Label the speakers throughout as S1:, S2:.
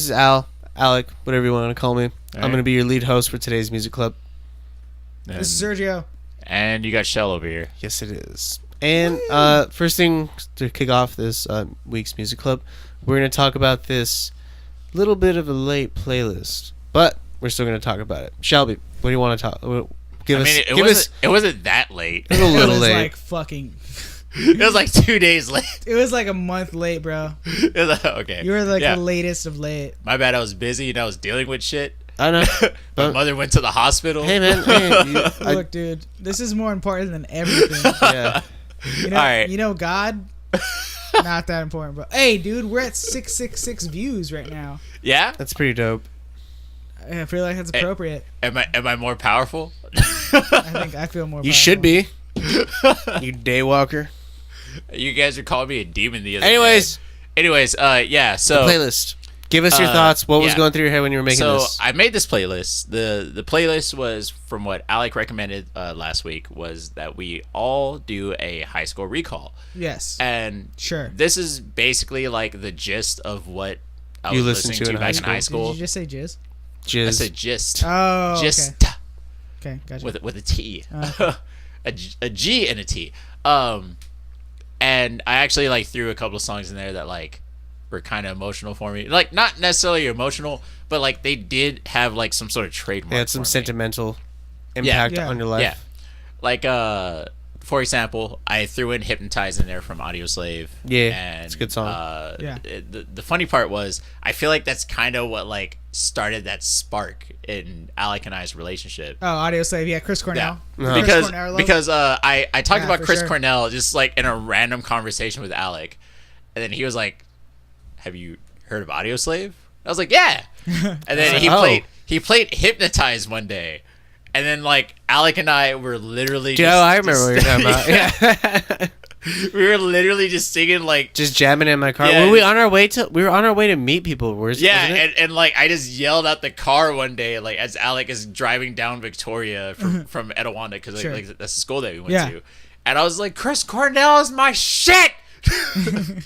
S1: is Al, Alec, whatever you want to call me.
S2: All
S1: I'm
S2: right.
S1: going to be your lead host for today's music club.
S2: And,
S3: This is Sergio.
S2: and you got Shell over here.
S1: Yes, it is. And first thing to kick off this week's music club, we're going to talk about this little bit of a late playlist, but we're still going to talk about it. Shelby, what do you want to talk? Give us.
S2: It wasn't that late.
S1: It was a little
S3: It was
S1: late.
S3: like fucking.
S2: It was like 2 days late.
S3: It was like a month late, bro.
S2: It was like, okay.
S3: You were like
S2: Yeah.
S3: the latest of late.
S2: My bad. I was busy and I was dealing with shit.
S1: I know.
S2: My
S1: But,
S2: mother went to the hospital.
S1: hey, man. Hey,
S3: Look, dude, this is more important than everything.
S1: yeah.
S3: You know,
S2: All right.
S3: you know, God, not that important, bro. Hey, dude, we're at 666 views right now.
S2: Yeah.
S1: That's pretty dope.
S3: I feel like that's appropriate.
S2: Am I more powerful?
S3: I feel more.
S1: You
S3: powerful.
S1: should be. You daywalker.
S2: You guys were calling me a demon the other
S1: Anyways,
S2: day. Anyways, yeah. So
S1: playlist. Give us your
S2: uh,
S1: thoughts. What was
S2: yeah.
S1: going through your head when you were making
S2: so
S1: this?
S2: I made this playlist. The playlist was from what Alec recommended last week, was that we all do a high school recall.
S3: Yes.
S2: And
S3: Sure.
S2: this is basically like the gist of what I
S1: You
S2: was
S1: listened
S2: listening
S1: to
S2: to
S1: in
S2: back
S1: high
S2: in high
S3: Did
S2: school.
S3: you just say jizz?
S2: I
S1: Jizz.
S2: said gist.
S3: Oh,
S2: Gist.
S3: Okay, gotcha.
S2: With a T.
S3: Okay.
S2: a G and a T. And I actually like threw a couple of songs in there that like were kind of emotional for me. Like not necessarily emotional, but like they did have like some sort of trademark.
S1: They had some
S2: for me.
S1: sentimental impact
S3: Yeah.
S1: on your life.
S2: Yeah. Like for example, I threw in Hypnotize in there from Audioslave.
S1: Yeah,
S2: and,
S1: it's a good song.
S3: Yeah.
S2: The funny part was I feel like that's kind of what like started that spark in Alec and I's relationship.
S3: Oh, Audio Slave. Yeah, Chris Cornell.
S1: Yeah.
S3: Chris
S2: Because
S3: Cornell, love-
S2: I talked
S3: Yeah,
S2: about
S3: for
S2: Chris
S3: sure.
S2: Cornell just like in a random conversation with Alec, and then he was like, "Have you heard of Audioslave?" I was like, "Yeah," and then he played Hypnotize one day, and then like Alec and I were literally
S1: Dude, I remember what you're talking about. Yeah.
S2: we were literally just singing like
S1: Just jamming in my car.
S2: Yeah.
S1: Were we on our way to meet people? Wasn't it?
S2: and like I just yelled out the car one day like as Alec is driving down Victoria from Etiwanda because like,
S3: Sure.
S2: like that's the school that we went
S3: Yeah.
S2: to, and I was like, Chris Cornell is my shit.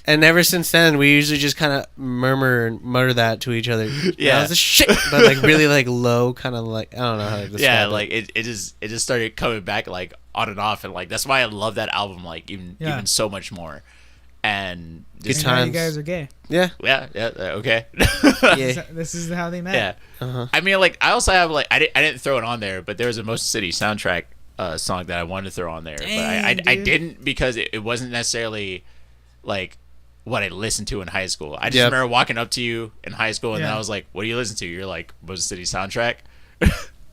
S1: And ever since then, we usually just kind of murmur and mutter that to each other.
S2: Yeah.
S1: That was a shit, but like really like low, kind of like I don't know how to describe
S2: Yeah,
S1: it.
S2: like it just started coming back like on and off, and like that's why I love that album like
S3: Yeah.
S2: even so much more. And
S1: Good
S2: just,
S3: And now you
S1: times.
S3: guys are gay.
S1: yeah,
S2: yeah, okay.
S1: yeah.
S3: This is how they met.
S2: Yeah.
S1: Uh-huh.
S2: I mean, like I also have like I didn't throw it on there, but there was a Motion City soundtrack song that I wanted to throw on there,
S3: Dang,
S2: but I
S3: dude.
S2: didn't because it wasn't necessarily like what I listened to in high school. I just
S1: Yep.
S2: remember walking up to you in high school, and then
S3: Yeah.
S2: I was like, "What do you listen to?" You're like, "Motion City soundtrack."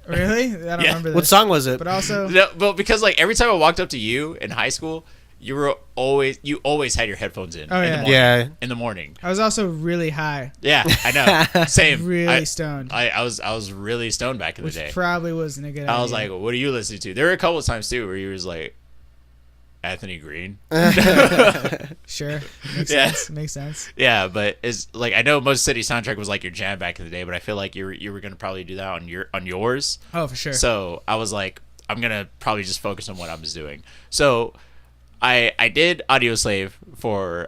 S3: Really? I don't
S2: Yeah.
S3: remember this.
S1: What song was it?
S3: But also,
S2: No, well, because like every time I walked up to you in high school, you always had your headphones in.
S3: Oh,
S2: in
S3: yeah.
S2: the morning,
S1: Yeah.
S2: in the morning.
S3: I was also really high.
S2: Yeah, I know. Same.
S3: Really stoned.
S2: I was really stoned back in the
S3: Which
S2: day.
S3: probably wasn't a good idea.
S2: I was like, "What are you listening to?" There were a couple of times too where you was like, Anthony Green.
S3: Sure. Makes
S2: Yeah.
S3: sense. Makes sense.
S2: Yeah, but it's like I know Motion City soundtrack was like your jam back in the day, but I feel like you were gonna probably do that on yours.
S3: Oh, for sure.
S2: So I was like, I'm gonna probably just focus on what I was doing. So I did Audioslave for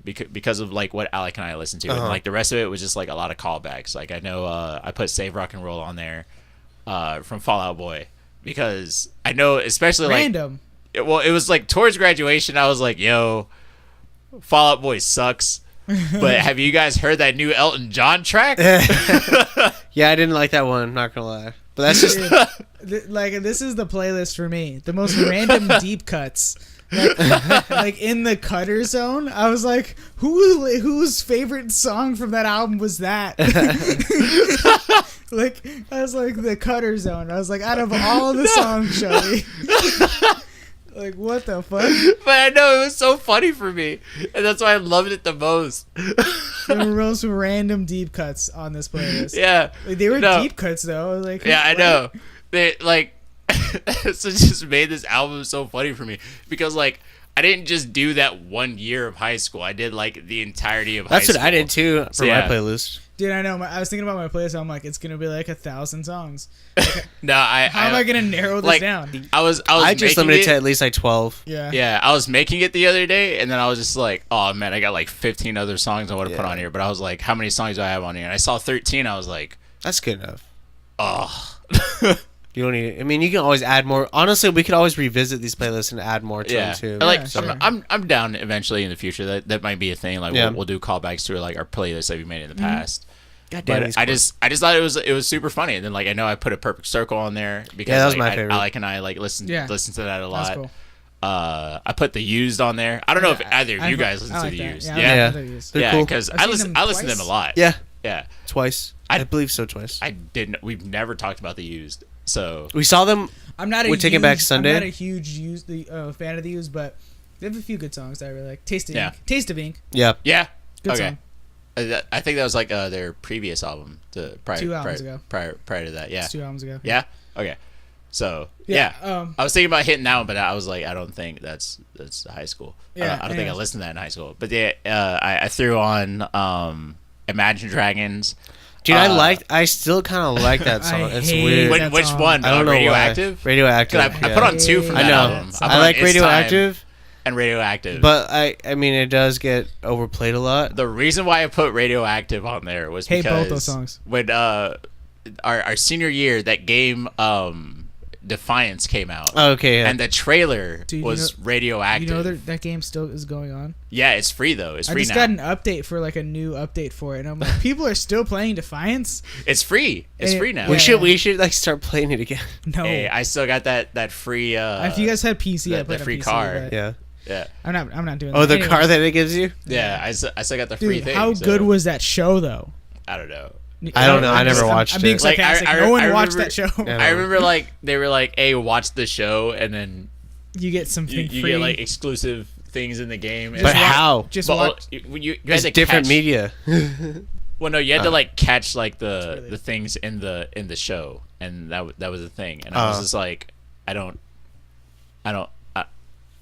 S2: because of like what Alec and I listened to, and like the rest of it was just like a lot of callbacks. Like I know I put Save Rock and Roll on there from Fall Out Boy because I know especially like
S3: Random.
S2: it was like towards graduation. I was like, yo, Fall Out Boy sucks. But have you guys heard that new Elton John track?
S1: Yeah, I didn't like that one. Not gonna lie, but that's just
S3: Like this is the playlist for me. The most random deep cuts. Like in the cutter zone, I was like, whose favorite song from that album was that? Like I was like the cutter zone. I was like, out of all the songs, Shelby, like what the fuck?
S2: But I know it was so funny for me, and that's why I loved it the most.
S3: There were real random deep cuts on this playlist.
S2: Yeah,
S3: Like, they were
S2: No.
S3: deep cuts though. Like
S2: yeah, I
S3: what?
S2: know. They like so it just made this album so funny for me because like I didn't just do that 1 year of high school. I did like the entirety of high
S1: That's
S2: school.
S1: what I did too for
S2: Yeah.
S1: my playlist.
S3: Dude, I know. I was thinking about my playlist. I'm like, it's gonna be like 1,000 songs.
S2: No,
S3: How am I gonna narrow this
S2: like,
S3: down?
S2: I
S1: just
S2: making
S1: limited
S2: it,
S1: to at least like 12.
S3: Yeah.
S2: Yeah, I was making it the other day, and then I was just like, oh man, I got like 15 other songs I want to put
S1: Yeah.
S2: on here. But I was like, how many songs do I have on here? And I saw 13. I was like,
S1: That's good enough.
S2: oh.
S1: You don't need. I mean, you can always add more. Honestly, we could always revisit these playlists and add more to
S2: Yeah,
S1: them too.
S2: like
S3: Yeah, sure.
S2: I'm down eventually in the future. That might be a thing. Like
S1: Yeah.
S2: we'll do callbacks to like our playlists that we made in the past.
S1: God damn,
S2: But
S1: these
S2: I
S1: quotes.
S2: just thought it was super funny. And then like I know I put a Perfect Circle on there because
S1: Yeah, that was
S2: like,
S1: my favorite.
S2: Alec and I like listen to that a lot.
S3: That's cool.
S2: I put the Used on there. I don't know if either of you guys listen
S3: I
S2: to
S3: like
S2: the
S3: that.
S2: Used.
S3: Yeah,
S2: Yeah,
S1: Yeah.
S3: I like the Used.
S1: They're
S2: yeah,
S1: cool.
S2: because
S3: I've
S2: I
S3: seen
S2: listen
S3: them
S2: to them a
S3: twice.
S2: lot.
S1: Yeah,
S2: Yeah.
S1: twice. I believe so, twice.
S2: I didn't. We've never talked about the Used. So
S1: We saw them.
S3: I'm not a
S1: We're taking Back
S3: huge-
S1: Sunday.
S3: I'm not a huge fan of the Used, but they have a few good songs that I really like. Taste of
S2: Yeah.
S3: Ink. Taste of Ink.
S1: Yeah,
S2: yeah.
S3: Good
S2: Okay.
S3: song.
S2: I think that was like their previous album. Prior,
S3: 2 albums
S2: prior,
S3: ago.
S2: Prior to that, yeah.
S3: It's 2 albums ago.
S2: Yeah. Okay. So yeah,
S3: Yeah,
S2: I was thinking about hitting that one, but I was like, I don't think that's high school.
S3: Yeah,
S2: I don't think I
S3: anyways.
S2: listened to that in high school. But yeah, I threw on Imagine Dragons.
S1: dude, I still kind of like that song.
S3: I
S1: It's
S3: hate
S1: weird.
S3: that
S2: Which
S3: song.
S2: one?
S1: I don't know
S2: Radioactive.
S1: why. Radioactive.
S2: 'Cause I
S1: yeah.
S2: put on 2 from
S3: I
S2: that
S1: know.
S2: album.
S3: I
S2: put
S1: I
S2: on
S1: like
S2: It's Time
S1: Radioactive,
S2: and Radioactive.
S1: but I mean, it does get overplayed a lot.
S2: The reason why I put Radioactive on there was
S3: Hate
S2: because
S3: both those songs.
S2: when our senior year, that game Defiance came out.
S1: Oh, okay, yeah.
S2: And the trailer
S3: Dude, you
S2: was
S3: know-
S2: Radioactive.
S3: You know that game still is going on.
S2: Yeah, it's free though. It's
S3: I
S2: free
S3: just
S2: now.
S3: got an update for like a new update for it, and I'm like, people are still playing Defiance.
S2: It's free. It's
S3: Eh,
S2: free now.
S3: yeah.
S1: we should like start playing it again.
S3: No,
S2: Hey, I still got that free.
S3: if you guys had PC, I
S2: the
S3: played on
S2: free
S3: PC,
S2: car.
S3: but
S1: Yeah.
S2: yeah,
S3: I'm not doing.
S1: Oh,
S3: that.
S1: the
S3: Anyways,
S1: car that it gives you?
S2: yeah, I still got the free
S3: Dude,
S2: thing.
S3: how
S2: so
S3: good was that show though?
S2: I don't know.
S1: I don't know. I
S3: I'm
S1: never
S3: just-
S1: watched
S3: I'm being
S1: it.
S2: Like,
S3: sarcastic.
S2: I
S3: no one
S2: remember-
S3: watched that show.
S1: Yeah.
S2: I remember like they were like, "Hey, watch the show," and then
S3: You get something
S2: you
S3: free.
S2: get like exclusive things in the game. And
S1: But
S3: wa-
S1: how?
S3: Just
S2: But,
S3: watch.
S2: you had
S1: It's
S2: to
S1: different
S2: catch,
S1: media.
S2: Well, no, you had to like catch like the
S3: really-
S2: the things in the show, and that was the thing. And I was just like, I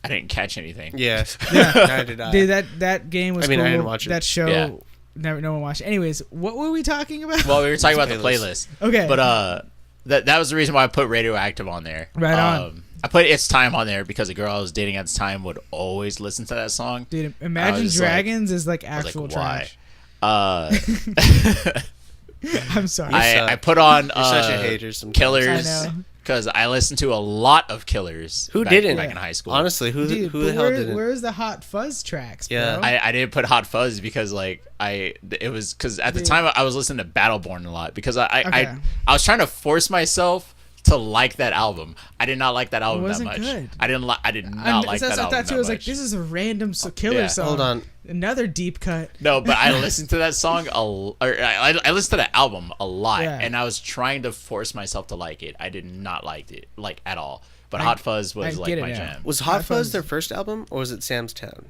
S2: didn't catch anything.
S1: Yeah.
S3: Yeah.
S1: Neither did I.
S3: Dude, that game was
S1: I mean, I
S3: cool.
S1: didn't watch it.
S3: That show,
S2: Yeah.
S3: no one watched. Anyways, what were we talking about?
S2: Well, we were talking about the
S1: Playlist.
S2: playlist.
S3: Okay.
S2: But that was the reason why I put Radioactive on there.
S3: Right on.
S2: I put It's Time on there because the girl I was dating at the time would always listen to that song.
S3: Dude,
S2: I
S3: Imagine
S2: was just like-
S3: Dragons is like
S2: I was
S3: actual
S2: like, why?
S3: trash. I'm sorry.
S1: suck.
S2: I put on
S1: You're such a hater sometimes.
S2: Killers
S3: I know.
S2: because I listened to a lot of Killers.
S1: Who
S2: back,
S1: didn't?
S2: back in high school?
S1: Honestly, who
S3: Dude,
S1: the
S3: but
S1: hell didn't?
S3: where's the Hot Fuzz tracks, bro?
S1: Yeah.
S2: I didn't put Hot Fuzz because like it was because at the
S3: Dude.
S2: time I was listening to Battleborn a lot because
S3: Okay.
S2: I was trying to force myself to like that album. I did not like that album that
S3: wasn't
S2: much.
S3: good.
S2: I did not like that
S3: I
S2: album
S3: thought too.
S2: that
S3: I was like,
S2: much.
S3: this is a random killer
S2: Yeah.
S3: song.
S1: Hold on.
S3: Another deep cut.
S2: No, but I listened to that song I listened to that album a lot,
S3: Yeah.
S2: and I was trying to force myself to like it. I did not like it like at all. But Hot Fuzz was
S3: I
S2: like
S3: get it
S2: my
S3: now.
S2: jam.
S1: Was
S3: Hot
S1: Hot Fuzz
S3: Fuzz-
S1: their first album, or was it Sam's Town?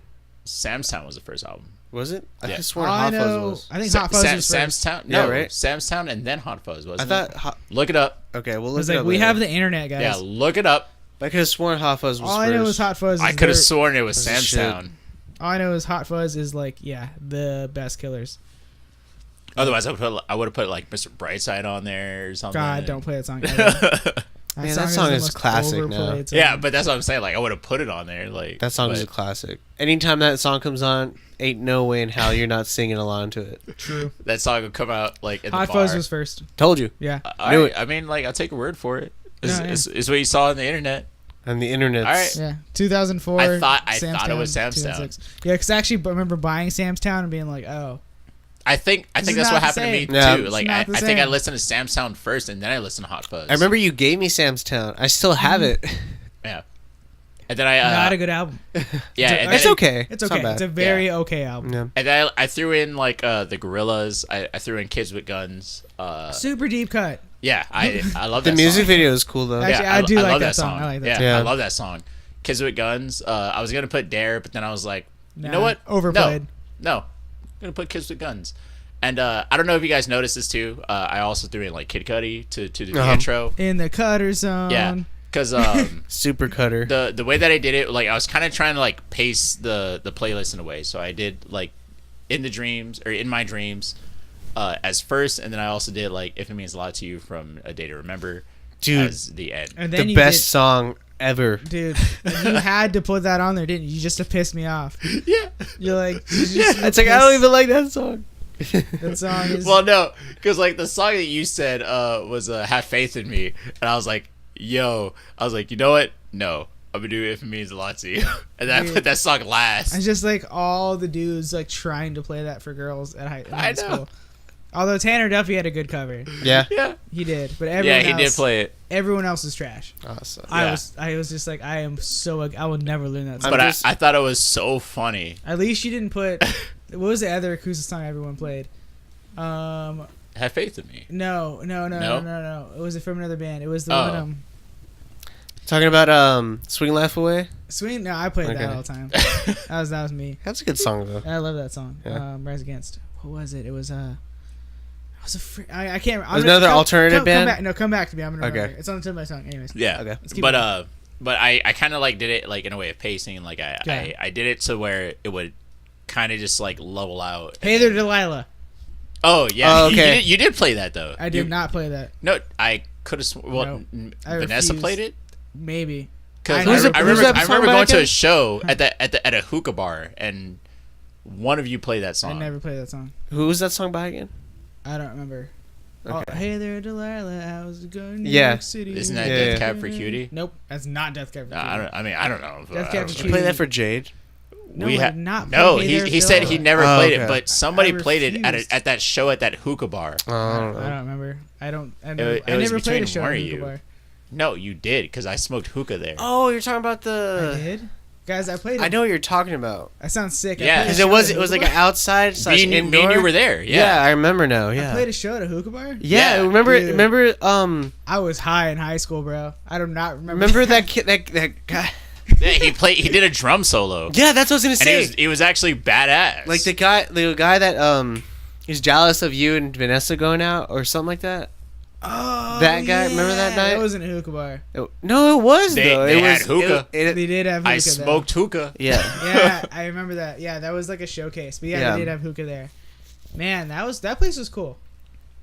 S2: Sam's Town was the first album.
S1: Was it? I
S2: Yeah.
S1: just sworn
S3: I
S1: Hot Fuzz
S3: know.
S1: was.
S3: I think Hot Fuzz was
S2: Sam's
S3: first.
S2: Town.
S1: Yeah,
S2: No,
S1: right?
S2: Sam's Town and then Hot Fuzz was.
S1: I thought.
S2: Look it up.
S1: Okay, we'll
S3: I
S1: look
S3: was
S1: it
S3: like,
S1: up
S3: we
S1: later.
S3: have the internet, guys.
S2: Yeah, look it up.
S1: I could have sworn Hot Fuzz was
S3: All
S1: first.
S3: I know is Hot Fuzz.
S2: I
S3: is
S2: could have
S3: their-
S2: sworn it was
S1: That's
S2: Sam's
S1: shit.
S2: Town.
S3: All I know is Hot Fuzz is like, yeah, the best killers.
S2: Otherwise, I would have put like Mr. Brightside on there or something.
S3: God, don't play that song. Ever.
S1: Man, that song
S3: the
S1: is
S3: most
S1: classic now.
S3: overplayed song.
S2: Yeah, but that's what I'm saying. Like, I would have put it on there. Like
S1: That song is a
S2: but-
S1: classic. Anytime that song comes on, ain't no way in hell you're not singing along to it.
S3: True.
S2: that song would come out like in
S3: Hot
S2: the bar.
S3: Fuzz was first.
S1: Told you.
S3: Yeah.
S1: Knew
S2: I mean, like, I'll take your word for it. It's,
S3: No, yeah.
S2: it's what you saw on the internet.
S1: And the internet's.
S2: All right.
S3: Yeah. 2004.
S2: I thought it
S3: Sam's
S2: was Sam's Town.
S3: 2006. Yeah, because I actually remember buying Sam's Town and being like, oh.
S2: I think
S3: This
S2: that's
S3: is
S2: what
S3: not the
S2: happened to me
S3: same.
S1: Yeah.
S2: too.
S1: It's
S2: Like,
S3: not
S2: I
S3: the
S2: think I
S3: same.
S2: listened to Sam's Town first, and then I listened to Hot Fuzz.
S1: I remember you gave me Sam's Town. I still have it.
S2: Yeah. And then I
S3: Not a good album.
S2: yeah, and
S1: It's
S2: then,
S1: okay.
S3: It's
S1: not
S3: okay.
S1: bad.
S3: It's a very okay album.
S1: Yeah.
S2: And then I threw in like the Gorillas. I threw in Kids with Guns.
S3: Super deep cut.
S2: Yeah, I love
S1: The
S2: that
S1: music
S2: song.
S1: video is cool though.
S3: Actually,
S2: Yeah,
S3: I do like
S2: love
S3: that song. I like that
S2: yeah,
S3: song.
S1: Yeah.
S2: I love that song. Kids with Guns. I was gonna put Dare, but then I was like, you
S3: Nah,
S2: know what?
S3: overplayed.
S2: No, I'm gonna put Kids with Guns. And I don't know if you guys noticed this too. I also threw in like Kid Cudi to do the
S1: Uh-huh.
S2: intro.
S3: In the cutter zone.
S2: Yeah. because
S1: Super cutter.
S2: the way that I did it, like I was kind of trying to like pace the playlist in a way. So I did like In My Dreams as first, and then I also did like If It Means a Lot to You from A Day to Remember
S1: Dude,
S2: as the end.
S3: And then
S1: the
S3: you
S1: best song ever.
S3: dude, you had to put that on there, didn't you? Just to piss me off.
S2: Yeah.
S3: You're like,
S1: It's like I don't even like that song.
S3: That song is.
S2: Well, no, because like the song that you said was "Have Faith in Me," and I was like, "Yo," I was like, "You know what? No, I'm gonna do If It Means a Lot to You," and then I put that song last.
S3: It's just like all the dudes like trying to play that for girls at high
S2: I know.
S3: school. Although Tanner Duffy had a good cover,
S1: Yeah.
S2: Yeah,
S3: he did, but everyone
S2: he
S3: else,
S2: did play it.
S3: Everyone else is trash.
S1: Awesome.
S2: Yeah.
S3: I was just like, I will never learn that song.
S2: But
S1: just-
S2: I thought it was so funny.
S3: At least you didn't put. What was the other acoustic song everyone played?
S2: Have Faith in Me.
S3: No. It was from another band. It was the
S2: Oh.
S3: one.
S1: Talking about Swing Laugh Away.
S3: Swing. No, I played that
S1: Okay.
S3: all the time. that was me.
S1: That's a good song though.
S3: I love that song.
S1: Yeah.
S3: Rise Against. What was it? It was I can't.
S1: Was another alternative band?
S3: Come back to me. I'm gonna
S1: Okay.
S3: remember. It's on the tip of my tongue. Anyways.
S2: Yeah.
S1: Okay.
S3: Let's keep
S2: But
S3: going.
S2: but I kind of like did it like in a way of pacing. Like
S3: Okay.
S2: I did it to where it would kind of just like level out.
S3: Hey there, Delilah.
S2: Oh yeah.
S1: Oh, okay.
S2: You did play that though.
S3: I did not play that.
S2: No, I could have. Well,
S3: No, I
S2: Vanessa
S3: refuse.
S2: played it.
S3: Maybe.
S2: Because
S3: Who's
S2: I,
S3: it-
S2: I
S1: who's
S2: remember,
S1: that
S2: I
S1: song
S2: remember
S1: by
S2: going to
S1: again?
S2: a show at a hookah bar, and one of you played that
S3: I
S2: song.
S3: never played that song.
S1: Who was that song by again?
S3: I don't remember.
S1: Okay.
S3: Oh, hey there, Delilah. How's it going? New
S1: Yeah.
S3: York City.
S2: Isn't that
S1: Yeah,
S2: Death
S1: yeah.
S2: Cab for Cutie?
S3: Nope, that's not Death Cab for
S2: No,
S3: Cutie.
S2: I don't know.
S3: Death
S2: I
S3: Cab
S2: don't
S3: for
S2: know.
S3: Cutie.
S1: Play that for Jade.
S3: No,
S2: We
S3: I
S2: ha-
S3: did not.
S2: No,
S3: play Hey There,
S2: he said he
S3: Delilah.
S2: never
S1: Oh,
S2: played
S1: okay.
S2: it, but somebody
S3: I
S2: played it
S3: refused.
S2: at that show at that hookah bar.
S1: I
S3: I
S1: don't
S3: don't
S1: know.
S3: remember. I
S2: it
S3: never
S2: was
S3: played
S2: between
S3: a show
S2: one
S3: at
S2: of
S3: Hookah
S2: you.
S3: Bar.
S2: No, you did because I smoked hookah there.
S1: Oh, you're talking about
S3: I
S1: the.
S3: did. Guys, I played.
S1: I know what you're talking about.
S3: I sound sick. I
S2: Yeah.
S3: played a
S1: Because
S3: show
S1: it
S3: at
S1: was
S3: Hookah
S1: like an
S3: Bar.
S1: outside slash
S2: me and
S1: indoor.
S2: you were there.
S1: Yeah,
S2: Yeah.
S1: I remember now.
S3: I
S1: Yeah.
S3: played a show at a hookah bar.
S1: Yeah,
S2: Yeah.
S1: remember?
S3: Dude.
S1: Remember?
S3: I was high in high school, bro. I do not remember.
S1: Remember that kid? That guy?
S2: Yeah, he did a drum solo.
S1: Yeah, that's what I was gonna
S2: And
S1: say.
S2: it was actually badass.
S1: Like the guy that is jealous of you and Vanessa going out or something like that.
S3: Oh,
S1: That guy, remember that night?
S3: That wasn't a hookah bar.
S1: No, it was
S2: They-
S1: though.
S2: they
S1: it
S2: had
S1: was
S2: hookah.
S3: They did have hookah
S2: I smoked hookah.
S1: Yeah.
S3: there. Yeah, I remember that. Yeah, that was like a showcase. But yeah,
S1: Yeah.
S3: they did have hookah there. Man, that place was cool.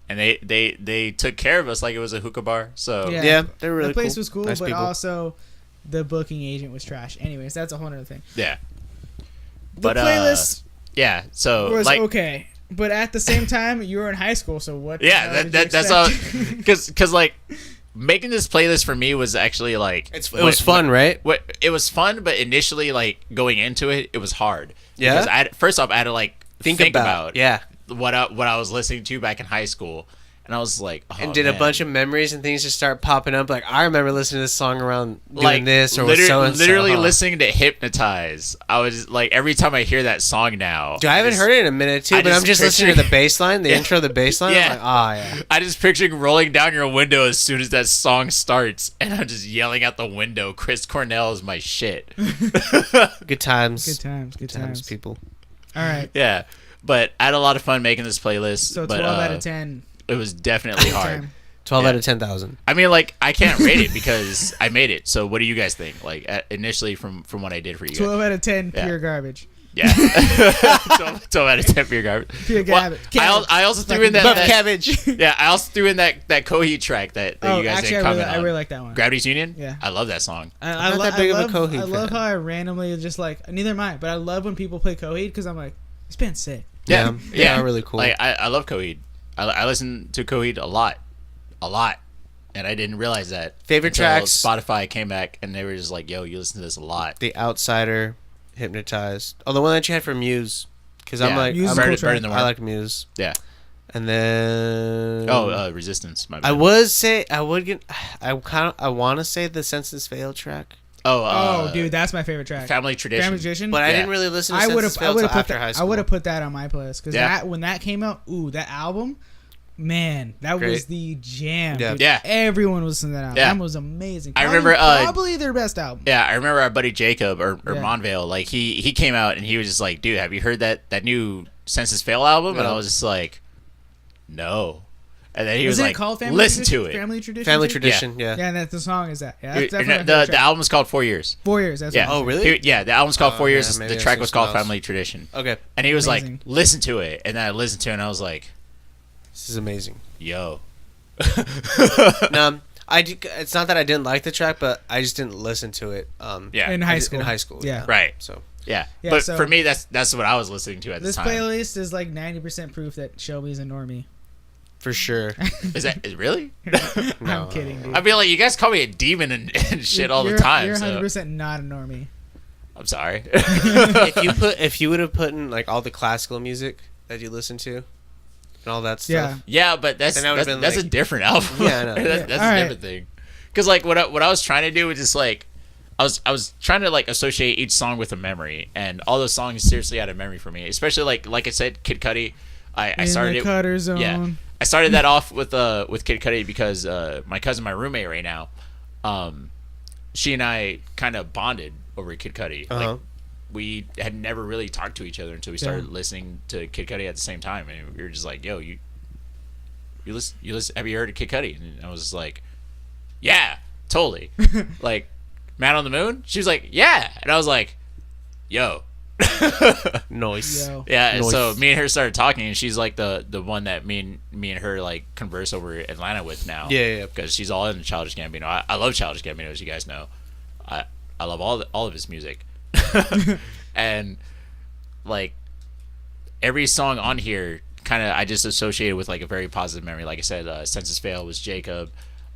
S2: And they took care of us like it was a hookah bar. So
S3: Yeah.
S1: Yeah, they were really
S3: the place
S1: cool.
S3: was cool,
S1: Nice
S3: but
S1: people.
S3: also the booking agent was trash. Anyways, that's a whole other thing.
S2: yeah.
S3: The
S2: But,
S3: playlist
S2: Yeah. So
S3: was
S2: like
S3: okay, but at the same time, you were in high school, so what? the hell
S2: yeah,
S3: did
S2: that's
S3: you
S2: all.
S3: expect?
S2: Because like making this playlist for me was actually like
S1: It was fun, right?
S2: It was fun, but initially like going into it, it was hard.
S1: Yeah?
S2: Because first off, I had to like think about
S1: yeah,
S2: what I was listening to back in high school, and I was like, oh,
S1: and did
S2: man.
S1: a bunch of memories and things just start popping up. Like I remember listening to this song around doing
S2: like
S1: this or with
S2: liter-
S1: so and so.
S2: literally listening to Hypnotize. I was like, every time I hear that song now,
S1: Dude, I haven't heard it in a minute too,
S2: I
S1: but I'm
S2: just
S1: just listening to the
S2: picture-
S1: bass line, the
S2: Yeah.
S1: intro of the bass line.
S2: Yeah.
S1: I'm like, yeah.
S2: I just picturing rolling down your window as soon as that song starts, and I'm just yelling out the window, Chris Cornell is my shit.
S1: Good times.
S3: Good times, good times.
S1: people.
S3: All right,
S2: Yeah. But I had a lot of fun making this playlist.
S3: so
S2: but,
S3: 12 out of 10.
S2: It was definitely hard.
S3: Time.
S1: 12
S2: Yeah.
S1: out of 10,000.
S2: I mean, like, I can't rate it because I made it. So what do you guys think? Like, initially from what I did for you guys.
S3: 12 out of 10,
S2: Yeah.
S3: pure garbage.
S2: Yeah. 12 out of 10 for your garbage.
S3: Pure
S2: Well,
S3: garbage.
S2: I also threw in
S1: Buff
S2: that
S1: cabbage.
S2: yeah, I also threw in that Coheed track that
S3: Oh,
S2: you guys
S3: actually,
S2: didn't comment
S3: I
S2: on.
S3: really like that one.
S2: Gravity's Union?
S3: Yeah.
S2: I love that song.
S3: I
S1: not that big of a
S3: love,
S1: Coheed
S3: I love
S1: fan.
S3: how I randomly just like, neither am I, but I love when people play Coheed because I'm like, this band's sick.
S1: Yeah. Yeah, really cool.
S2: Like, I love Coheed. I listen to Coheed a lot. And I didn't realize that.
S1: Favorite
S2: until
S1: tracks?
S2: Spotify came back and they were just like, yo, you listen to this a lot.
S1: The Outsider, Hypnotized. Oh, the one that you had for Muse. Because I'm
S2: Yeah.
S1: like,
S3: Muse
S1: I'm
S3: is a cool
S2: Burn
S3: track.
S2: in the
S1: I
S2: Worm.
S1: like Muse.
S2: Yeah.
S1: And then
S2: Resistance. My bad.
S1: I want to say the Senses Fail track,
S3: Oh, dude, that's my favorite track.
S2: Family Tradition.
S3: Family Tradition.
S1: but I
S2: Yeah.
S1: didn't really listen to
S3: I would
S1: Senses
S3: have
S1: Fail till
S3: put
S1: after high
S3: that. I
S1: school.
S3: would have put that on my playlist because
S2: Yeah.
S3: that when that came out, that album, man, that
S1: Great.
S3: was the jam.
S1: Yeah.
S3: Dude.
S2: Yeah.
S3: Everyone was listening to that album.
S2: Yeah.
S3: That was amazing.
S2: I
S3: Probably-
S2: remember,
S3: probably their best album.
S2: Yeah, I remember our buddy Jacob or
S3: Yeah.
S2: Monvale, like he came out and he was just like, dude, have you heard that new Census Fail album? And
S1: Yeah.
S2: I was just like, no. And then he was
S3: Isn't
S2: like,
S3: it called Family
S2: listen
S3: Tradition?
S2: to it.
S3: Family Tradition.
S1: Family
S3: too?
S1: Tradition. Yeah.
S3: Yeah, and that the song is that. Yeah, that's
S2: The,
S3: definitely
S2: the album's called 4 Years.
S3: 4 years. That's
S2: Yeah.
S3: what I'm
S1: Oh, really?
S2: The album's called 4 Years.
S1: maybe
S2: The
S1: I
S2: track
S1: saw
S2: was called
S1: something else.
S2: Family Tradition.
S1: Okay.
S2: And he was
S3: Amazing.
S2: like, listen to it. And then I listened to it and I was like,
S1: This is amazing.
S2: yo.
S1: No, it's not that I didn't like the track, but I just didn't listen to it.
S2: Yeah.
S3: in high school.
S1: In high school.
S3: Yeah.
S2: Right.
S1: So
S2: Yeah.
S3: Yeah,
S2: But
S3: so-
S2: for me, that's what I was listening to at the
S3: This
S2: time.
S3: playlist is like 90% proof that Shelby's a normie.
S1: for sure.
S2: Is really?
S1: No.
S3: I'm kidding, dude.
S2: I mean, like, you guys call me a demon and shit all the time.
S3: You're
S2: So
S3: 100% not a normie.
S2: I'm sorry.
S1: if you would have put in like all the classical music that you listen to and all that
S3: Yeah.
S1: stuff.
S2: Yeah, but that's
S1: Then I would've been
S2: that's a
S1: like-
S2: different album.
S1: Yeah, I know.
S2: that's
S3: Yeah.
S2: a
S3: Alright.
S2: different thing. Because like what I was trying to do was just like I was trying to like associate each song with a memory, and all those songs seriously had a memory for me. Especially like I said, Kid Cudi. I started
S3: in the
S2: it.
S3: Cutter Zone.
S2: Yeah, I started that off with Kid Cudi because my cousin, my roommate right now, she and I kind of bonded over Kid Cudi.
S1: Uh-huh.
S2: Like we had never really talked to each other until we started listening to Kid Cudi at the same time, and we were just like, "Yo, you listen? Have you heard of Kid Cudi?" And I was just like, "Yeah, totally." Like, Man on the Moon. She was like, "Yeah," and I was like, "Yo."
S1: Noise.
S3: Yo.
S2: Yeah,
S1: Nice.
S2: so me and her started talking, and she's like the one that me and her like converse over Atlanta with now.
S1: Yeah.
S2: Because she's all in Childish Gambino. I love Childish Gambino, as you guys know. I love all of his music, and like every song on here, kind of I just associated with like a very positive memory. Like I said, Census Fail was Jacob.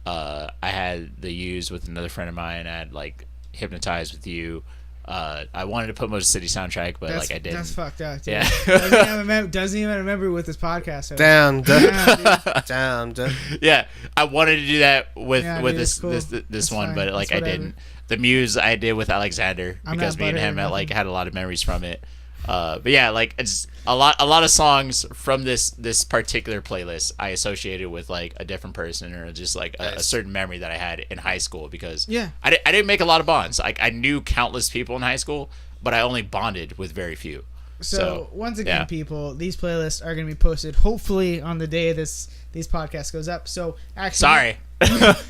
S2: I had The Used with another friend of mine. I had like Hypnotized with you. I wanted to put Motor City soundtrack, but like I didn't.
S3: That's fucked up. Dude.
S2: Yeah.
S3: Doesn't even remember with this podcast. host.
S1: Down,
S3: Yeah, dude.
S1: down.
S2: Yeah, I wanted to do that with
S3: Yeah,
S2: with
S3: dude,
S2: this
S3: it's cool.
S2: this
S3: It's
S2: one,
S3: fine.
S2: but like
S3: It's
S2: I
S3: whatever.
S2: didn't. The Muse I did with Alexander
S3: I'm
S2: because
S3: not
S2: me and
S3: butthurt
S2: him
S3: or
S2: had, like
S3: nothing.
S2: had a lot of memories from it. But yeah, like it's a lot of songs from this particular playlist I associated with like a different person or just like a
S1: Nice.
S2: certain memory that I had in high school because
S3: Yeah.
S2: I didn't make a lot of bonds. Like I knew countless people in high school, but I only bonded with very few.
S3: So once again,
S2: yeah.
S3: people, these playlists are going to be posted hopefully on the day these podcast goes up. So actually,
S2: Sorry,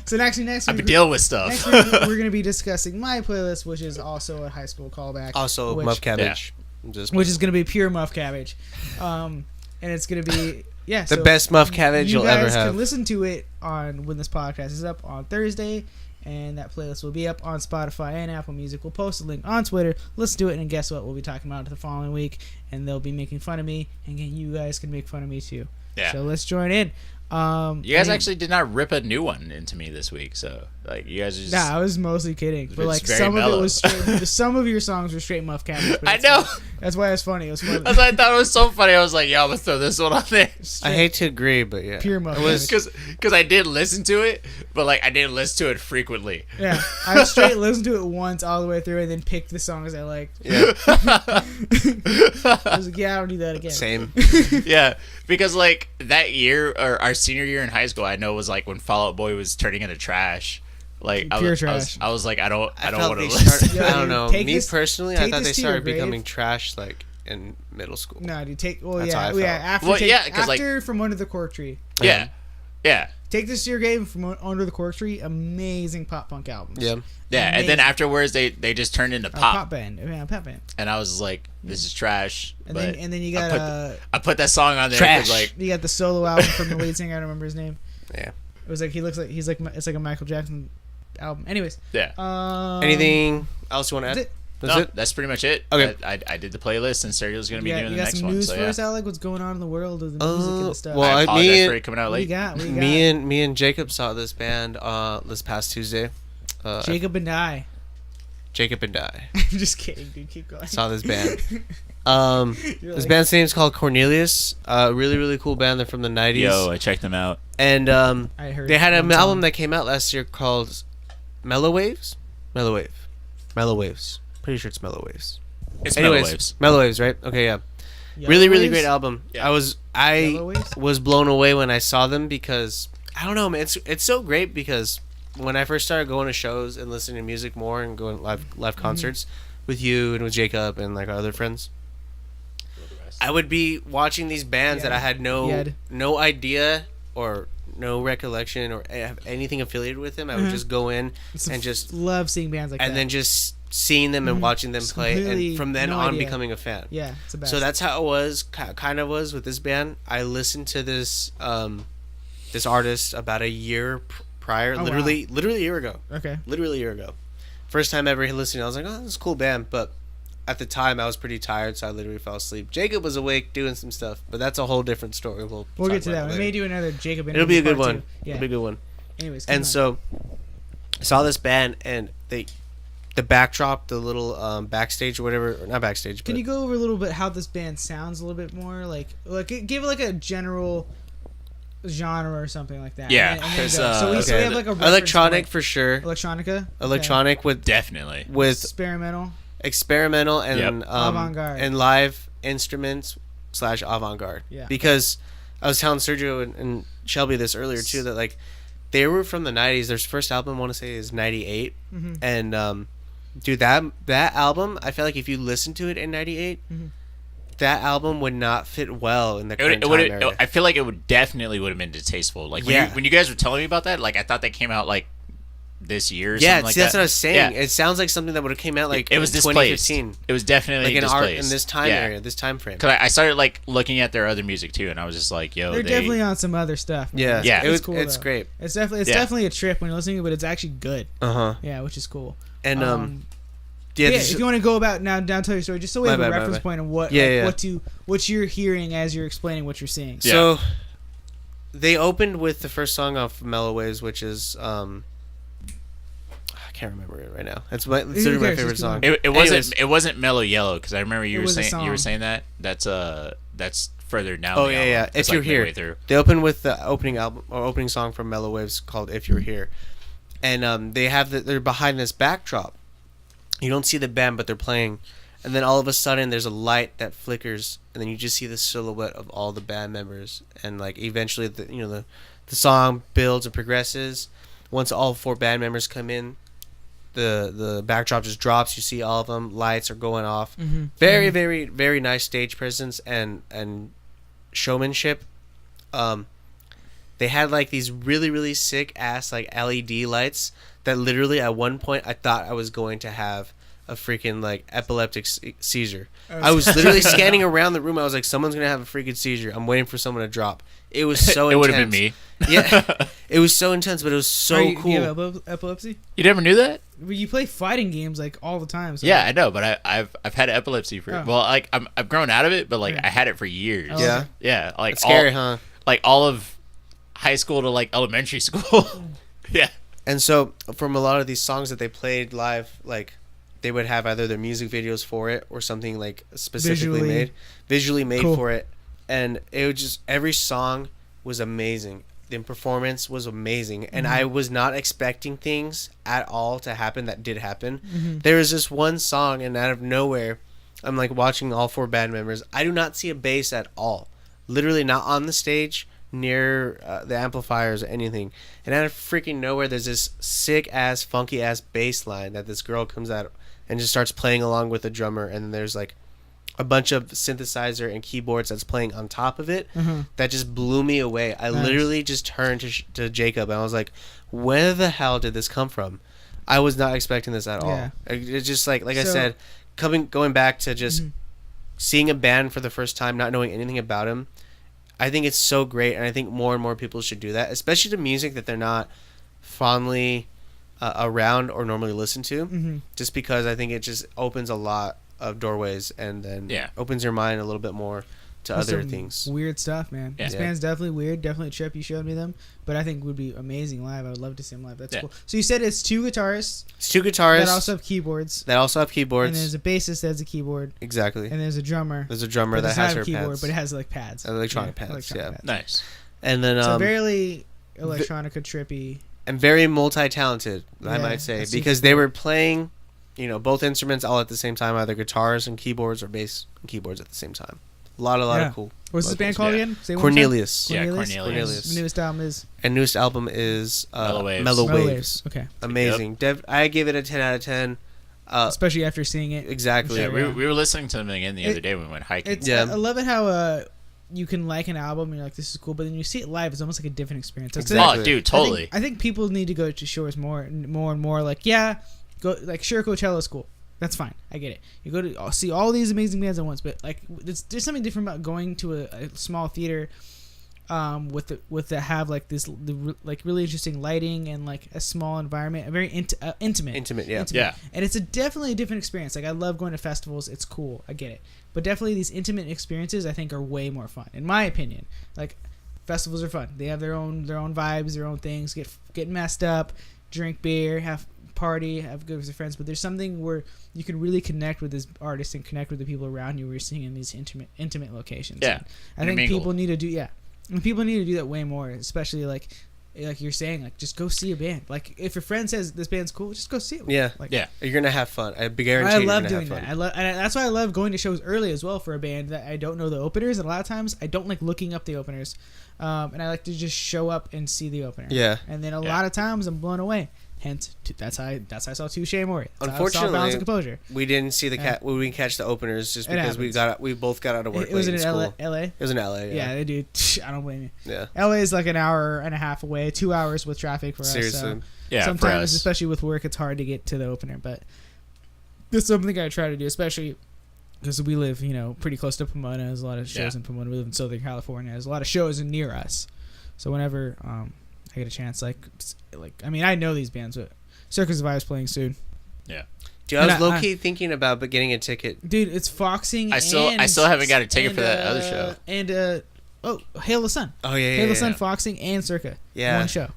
S3: So actually next
S2: I've
S3: week,
S2: been dealing with stuff.
S3: next week we're going to be discussing my playlist, which is also a high school callback.
S1: Also,
S3: which,
S1: Muff Cabbage. Just
S3: which is going to be pure muff cabbage, and it's going to be
S1: the best Muff Cabbage
S3: you
S1: you'll ever
S3: guys
S1: have.
S3: can listen to it on when this podcast is up on Thursday, and that playlist will be up on Spotify and Apple Music. We'll post a link on Twitter. Listen to it, and guess what? We'll be talking about it the following week, and they'll be making fun of me, and you guys can make fun of me too.
S2: Yeah.
S3: So let's join in.
S2: You guys actually did not rip a new one into me this week, so like you guys are just.
S3: Nah, I was mostly kidding, but
S2: It's
S3: like
S2: very
S3: some of
S2: mellow.
S3: it was straight, some of your songs were straight muff cabbage. but
S2: I
S3: it's
S2: know.
S3: fine. That's why it's funny. It was funny.
S2: That's why I thought it was so funny. I was like, "Yo, I'm gonna throw this one on there,"
S1: I hate to agree, but yeah.
S3: Pure Muff
S1: It was
S3: Cabbage.
S2: because I did listen to it, but like I didn't listen to it frequently.
S3: Yeah, I straight listened to it once all the way through, and then picked the songs I liked.
S1: yeah,
S3: I was like, yeah, I don't do that again.
S1: same.
S2: Yeah, because like that year or our senior year in high school, I know was like when Fall Out Boy was turning into trash. Like
S3: Pure
S2: I
S3: trash.
S2: was like, I don't
S1: felt
S2: want to
S1: they
S2: listen.
S3: Yo,
S1: I don't
S3: dude,
S1: know.
S3: take
S1: Me
S3: this-
S1: personally, I
S3: take
S1: thought
S3: this
S1: they
S3: to your
S1: started
S3: grave.
S1: becoming trash like in middle school.
S3: No, dude, take. Well,
S1: That's how I
S3: yeah,
S1: felt.
S3: after
S2: Well,
S3: take,
S2: yeah, 'cause, like-
S3: after From Under the Cork Tree.
S2: Yeah, yeah,
S3: Take This to Your Grave From Under the Cork Tree. Amazing pop punk albums.
S1: Yeah,
S2: yeah. And then
S3: Amazing.
S2: afterwards, they just turned into
S3: Pop
S2: pop,
S3: band. Yeah, pop band.
S2: and I was like, this is trash.
S3: And
S2: but
S3: then you got
S2: I put that song on there
S1: Trash.
S2: because like
S3: you got the solo album from the lead singer. I don't remember his name.
S1: yeah.
S3: It was like it's like a Michael Jackson album. Anyways,
S2: yeah.
S1: Anything else you want to add?
S3: that's it.
S1: That's
S2: No,
S1: it.
S2: that's pretty much it.
S1: Okay.
S2: I did the playlist, and Sergio's gonna be doing
S3: You
S2: the
S3: got
S2: next
S3: some
S2: one.
S3: news
S2: So
S3: for
S2: yeah.
S3: us, Alec? What's going on in the world of the music and the stuff?
S1: well,
S2: I apologize
S1: me
S2: for
S1: and-
S2: it coming out
S3: what do you
S2: late.
S3: got? What do you got?
S1: Me and Jacob saw this band this past Tuesday.
S3: Jacob and I.
S1: Jacob and I
S3: I'm just kidding, dude. Keep going.
S1: saw this band.
S3: You're
S1: This
S3: like-
S1: band's name is called Cornelius. Really cool band. They're from the 90s.
S2: Yo, I checked them out.
S1: And
S3: I heard
S1: they had
S3: one
S1: an album
S3: song.
S1: that came out last year called Mellow Waves. Mellow Waves. Pretty sure it's Mellow Waves.
S2: It's
S1: Anyways,
S2: Mellow Waves.
S1: Mellow Waves, right? Okay, yeah.
S3: Yellow
S1: Really
S3: Waves?
S1: great album.
S2: Yeah.
S1: I
S3: Yellow Waves?
S1: was blown away when I saw them because I don't know, man. It's so great because when I first started going to shows and listening to music more and going live
S3: Mm-hmm.
S1: concerts with you and with Jacob and like our other friends, I would be watching these bands that I had no
S3: Yed.
S1: idea or no recollection or have anything affiliated with him, I would just go in and just
S3: love seeing bands like that.
S1: and then just seeing them and watching them
S3: Just
S1: play,
S3: completely
S1: and from then
S3: no
S1: on
S3: idea.
S1: becoming a fan.
S3: Yeah, it's the best.
S1: So that's how it was, kind of was with this band. I listened to this this artist about a year prior,
S3: Oh,
S1: literally a year ago.
S3: okay.
S1: Literally a year ago. First time ever listening, I was like, oh, this is a cool band. But at the time, I was pretty tired, so I literally fell asleep. Jacob was awake doing some stuff, but that's a whole different story. We'll
S3: We'll
S1: talk
S3: get to
S1: about
S3: that.
S1: it
S3: We may
S1: later.
S3: do another Jacob interview.
S1: It'll be a good
S3: part
S1: one.
S3: two. Yeah.
S1: It'll be a good one.
S3: Anyways,
S1: And so, I saw this band, and the backdrop, the little backstage or whatever, or not backstage,
S3: can
S1: but
S3: you go over a little bit how this band sounds a little bit more? Like give like a general genre or something like that.
S2: Yeah,
S3: And then
S2: 'cause,
S3: go. So we
S1: okay.
S3: have like a reference
S1: electronic
S3: point.
S1: for sure.
S3: Electronica.
S1: Electronic with
S2: Definitely.
S3: Experimental.
S1: experimental and
S2: Yep.
S3: Avant-garde.
S1: and live instruments / avant-garde.
S3: Yeah.
S1: Because I was telling Sergio and Shelby this earlier too, that like they were from the 90s. Their first album, I want to say, is 98.
S3: Mm-hmm.
S1: And dude, that album, I feel like if you listen to it in 98, that album would not fit well in the current time era.
S2: I feel like it would definitely would have been distasteful. Like
S1: Yeah.
S2: when you guys were telling me about that, like I thought that came out like this year. Or
S1: Yeah,
S2: something like
S1: see, that's
S2: that.
S1: what I was saying.
S2: Yeah.
S1: It sounds like something that would have came out like
S2: It was
S1: in
S2: displaced.
S1: 2015.
S2: It was definitely
S1: Like in
S2: displaced.
S1: art in this time
S2: Yeah.
S1: area, this time frame.
S2: Cause I started like looking at their other music too, and I was just like, "Yo,
S3: They're definitely on some other stuff. man.
S1: Yeah,
S2: Yeah.
S1: it was,
S3: It's cool,
S1: it's
S3: though.
S1: great.
S3: It's
S2: Yeah.
S3: definitely a trip when you're listening, but it's actually good.
S1: Uh-huh.
S3: Yeah, which is cool.
S1: And
S3: Yeah,
S1: yeah, this-
S3: if you want to go about now, tell your story, just so we
S1: My
S3: have a
S1: bad, my
S3: reference
S1: bad.
S3: point of what,
S1: Yeah,
S3: like,
S1: yeah.
S3: what you're hearing as you're explaining what you're seeing.
S2: Yeah.
S1: So they opened with the first song off Mellow Waves, which is I can't remember it right now. It's literally my
S3: cares?
S1: favorite
S3: Just
S1: song.
S3: keep
S2: It wasn't Mellow Yellow because I remember you
S3: It
S2: were
S3: was a
S2: saying
S3: song.
S2: that. That's further down.
S1: Oh
S2: the
S1: yeah,
S2: album.
S1: yeah.
S2: That's
S1: If You're
S2: like
S1: Here,
S2: midway through.
S1: they open with the opening album or opening song from Mellow Waves called "If You're Here," and they have they're behind this backdrop. You don't see the band, but they're playing, and then all of a sudden there's a light that flickers, and then you just see the silhouette of all the band members, and like eventually the song builds and progresses. Once all 4 band members come in, the backdrop just drops. You see all of them. Lights are going off.
S3: Mm-hmm.
S1: Very, very, very nice stage presence and showmanship. They had like these really, really sick ass like LED lights that literally at one point I thought I was going to have a freaking like epileptic seizure. I was literally scanning around the room. I was like, someone's gonna have a freaking seizure. I'm waiting for someone to drop. It was so
S2: It
S1: intense.
S2: would have been me.
S1: Yeah, it was so intense, but it was so
S3: Do
S1: cool.
S3: you have epilepsy?
S2: You never knew that?
S3: Well, you play fighting games like all the time. So
S2: Yeah, I know, but I've had epilepsy for
S3: Oh.
S2: well, like I've grown out of it, but like
S3: Yeah.
S2: I had it for years.
S3: Oh,
S1: Yeah,
S2: Yeah, like
S1: it's scary,
S2: all,
S1: huh?
S2: like all of high school to like elementary school. Yeah.
S1: And so, from a lot of these songs that they played live, like they would have either their music videos for it or something like specifically visually made
S3: Cool.
S1: for it, and it was just every song was amazing. The performance was amazing, and I was not expecting things at all to happen that did happen. There was this one song, and out of nowhere, I'm like watching all 4 band members. I do not see a bass at all, literally not on the stage, near the amplifiers or anything. And out of freaking nowhere, there's this sick ass, funky ass bass line that this girl comes out and just starts playing along with the drummer. And then there's like a bunch of synthesizer and keyboards that's playing on top of it. That just blew me away. I
S3: Nice.
S1: literally just turned to Jacob and I was like, where the hell did this come from? I was not expecting this at all.
S3: Yeah.
S1: It's just like I
S3: So-
S1: said, going back to just seeing a band for the first time, not knowing anything about him. I think it's so great, and I think more and more people should do that, especially to music that they're not fondly around or normally listen to, just because I think it just opens a lot of doorways and then
S2: Yeah.
S1: opens your mind a little bit more to
S3: That's
S1: other
S3: some
S1: things.
S3: Weird stuff, man.
S2: Yeah.
S3: This
S1: Yeah.
S3: band's definitely weird. Definitely a trip. You showed me them, but I think would be amazing live. I would love to see them live. That's
S2: Yeah.
S3: cool. So you said it's 2 guitarists
S1: It's 2 guitarists
S3: that also have keyboards,
S1: that also have
S3: and
S1: keyboards.
S3: there's a bassist that has a keyboard,
S1: Exactly.
S3: and there's a drummer.
S1: There's a drummer
S3: that
S1: that
S3: does not
S1: has
S3: have
S1: her
S3: a keyboard,
S1: pads.
S3: but it has like pads.
S1: Electronic pads,
S3: electronic
S1: yeah.
S3: pads.
S2: Nice.
S1: And then
S3: So very electronica trippy.
S1: and very multi-talented, I
S3: Yeah,
S1: might say,
S3: that's super
S1: because they were playing, both instruments all at the same time, either guitars and keyboards or bass and keyboards at the same time. A lot
S3: Yeah.
S1: of cool.
S3: What's this band called
S2: Yeah.
S3: again? Say it one more time.
S1: Cornelius.
S2: Yeah,
S3: Cornelius?
S2: Cornelius.
S3: The newest album is
S1: And newest album is
S2: Mellow Waves.
S1: Mellow
S3: Mellow
S1: Waves.
S3: Okay.
S1: Amazing. I give it a 10 out of 10.
S3: Especially after seeing it.
S1: Exactly.
S2: Yeah,
S3: Sure,
S2: we were listening to them again the other day when we went hiking.
S3: It's
S1: Yeah.
S3: I love it how you can like an album and you're like, this is cool, but then you see it live, it's almost like a different experience. Like,
S1: Exactly.
S2: Oh, dude, totally.
S3: I think people need to go to shows more and more. Like, yeah, go like sure, Coachella's cool. That's fine. I get it. You go to see all these amazing bands at once, but like, there's something different about going to a small theater, with the have like like really interesting lighting and like a small environment, a very intimate.
S1: Intimate, yeah.
S2: Yeah.
S3: And it's definitely a different experience. Like, I love going to festivals. It's cool. I get it. But definitely these intimate experiences, I think, are way more fun, in my opinion. Like, festivals are fun. They have their own vibes, their own things. Get messed up, drink beer, have party, have good with your friends. But there's something where you can really connect with this artist and connect with the people around you. Where you're seeing in these intimate locations.
S2: Yeah.
S3: And I think people need to do and people need to do that way more, especially like you're saying, like, just go see a band. Like, if your friend says this band's cool, just go see it.
S1: Yeah.
S3: Like,
S2: Yeah.
S1: You're gonna have fun. I guarantee
S3: I
S1: you're
S3: love
S1: gonna
S3: doing
S1: have fun.
S3: that. And that's why I love going to shows early as well for a band that I don't know the openers. And a lot of times I don't like looking up the openers, and I like to just show up and see the opener.
S1: Yeah.
S3: And then a lot of times I'm blown away. Hence, that's how I saw Touche Amore.
S1: Unfortunately,
S3: Balance of Composure.
S1: We didn't see we didn't catch the openers just
S3: It
S1: because
S3: happens.
S1: we both got out of work.
S3: It was
S1: late
S3: in
S1: school.
S3: LA.
S1: It was in LA.
S3: Yeah, they do. I don't blame you.
S1: Yeah.
S3: LA is like an hour and a half away, 2 hours with traffic for us.
S1: Seriously.
S3: So
S2: Yeah, for
S3: sometimes,
S2: us.
S3: especially with work, it's hard to get to the opener. But it's something I try to do, especially because we live, pretty close to Pomona. There's a lot of shows in Pomona. We live in Southern California. There's a lot of shows near us. So whenever I get a chance, I know these bands, but Circus of Ives playing soon.
S2: Yeah.
S1: Dude, I was low key thinking about getting a ticket.
S3: Dude, it's Foxing.
S2: I still haven't got a ticket for that other show.
S3: And Hail the Sun.
S1: Oh yeah,
S3: Hail the Sun, Foxing, and Circa.
S1: Yeah.
S3: One show.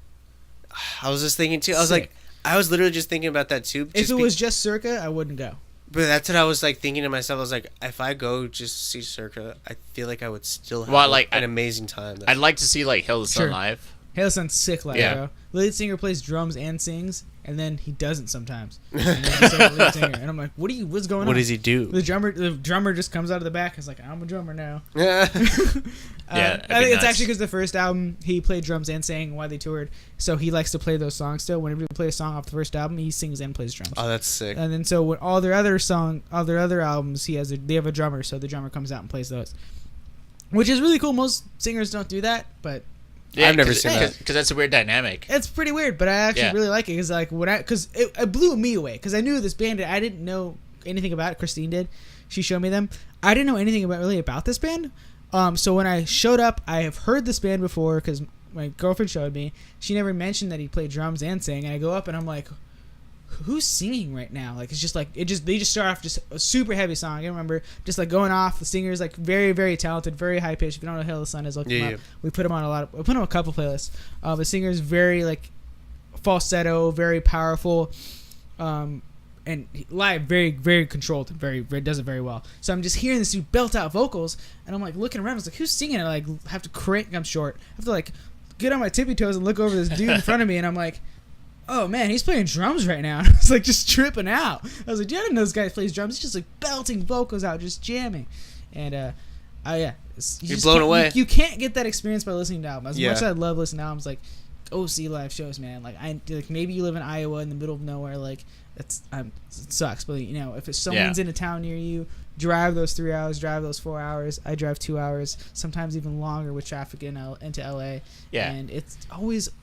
S1: I was just thinking too. I was
S3: Sick.
S1: like, I was literally just thinking about that too.
S3: If it was just Circa, I wouldn't go.
S1: But that's what I was like thinking to myself. I was like, if I go just to see Circa, I feel like I would still have an amazing time.
S2: I'd like to see like Hail the Sun
S3: Sure.
S2: live.
S3: Hail the Sun's sick live,
S2: Yeah.
S3: bro. Lead singer plays drums and sings, and then he doesn't sometimes. And then he's just like a lead singer. And I'm like, what's going on?
S1: What does he do?
S3: The drummer just comes out of the back. He's like, I'm a drummer now.
S1: Yeah.
S2: Yeah, that'd
S3: I
S2: be
S3: think it's
S2: nuts.
S3: actually because the first album he played drums and sang while they toured, so he likes to play those songs still. Whenever they play a song off the first album, he sings and plays drums.
S1: Oh, that's sick.
S3: And then so when all their other albums, they have a drummer, so the drummer comes out and plays those, which is really cool. Most singers don't do that, but
S2: Yeah,
S1: I've never seen that.
S2: because that's a weird dynamic.
S3: it's pretty weird. But I actually really like it because it blew me away because I knew this band. I didn't know anything about it. Christine did. She showed me them. I didn't know anything about this band. So when I showed up, I have heard this band before because my girlfriend showed me. She never mentioned that he played drums and sang. And I go up and I'm like, who's singing right now? Like, it's just like they just start off just a super heavy song. I remember just like going off. The singer's like very, very talented, very high pitched. If you don't know what Hail the Sun is, look him up. We put him on we put him on a couple playlists. The singer's very like falsetto, very powerful. And live, very, very controlled, very does it very well. So I'm just hearing this dude belt out vocals, and I'm like looking around. I was like, "Who's singing?" I like have to crank. I'm short. I have to like get on my tippy toes and look over this dude in front of me, and I'm like, "Oh man, he's playing drums right now." And I was like just tripping out. I was like, "Yeah, I didn't know this guy plays drums. He's just like belting vocals out, just jamming." And you're
S1: blown away.
S3: You can't get that experience by listening to albums. As much as
S1: Yeah.
S3: I love listening to albums, like go see live shows, man. Like maybe you live in Iowa in the middle of nowhere, like. It sucks, but if someone's in a town near you, drive those 3 hours, drive those 4 hours. I drive 2 hours, sometimes even longer with traffic into LA.
S2: Yeah,
S3: and it's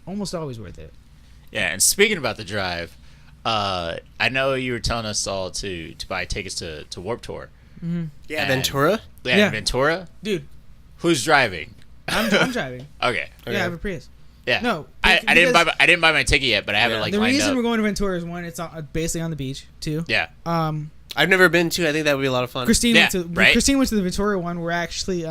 S3: almost always worth it.
S2: Yeah, and speaking about the drive, I know you were telling us all to buy tickets to Warped Tour.
S3: Mm-hmm.
S1: Yeah,
S2: And-
S1: Ventura.
S2: Yeah, Ventura.
S3: Dude,
S2: Who's driving?
S3: I'm driving.
S2: Okay.
S3: Yeah, I have a Prius.
S2: Yeah.
S3: No,
S2: I didn't
S3: because
S2: buy my ticket yet, but I have it like
S3: the
S2: lined
S3: reason
S2: up.
S3: we're going to Ventura is one, it's basically on the beach. Two,
S2: Yeah.
S1: I've never been to. I think that would be a lot of fun.
S3: Christine
S2: Yeah,
S3: went to
S2: right?
S3: Christine went to the Ventura one. We're actually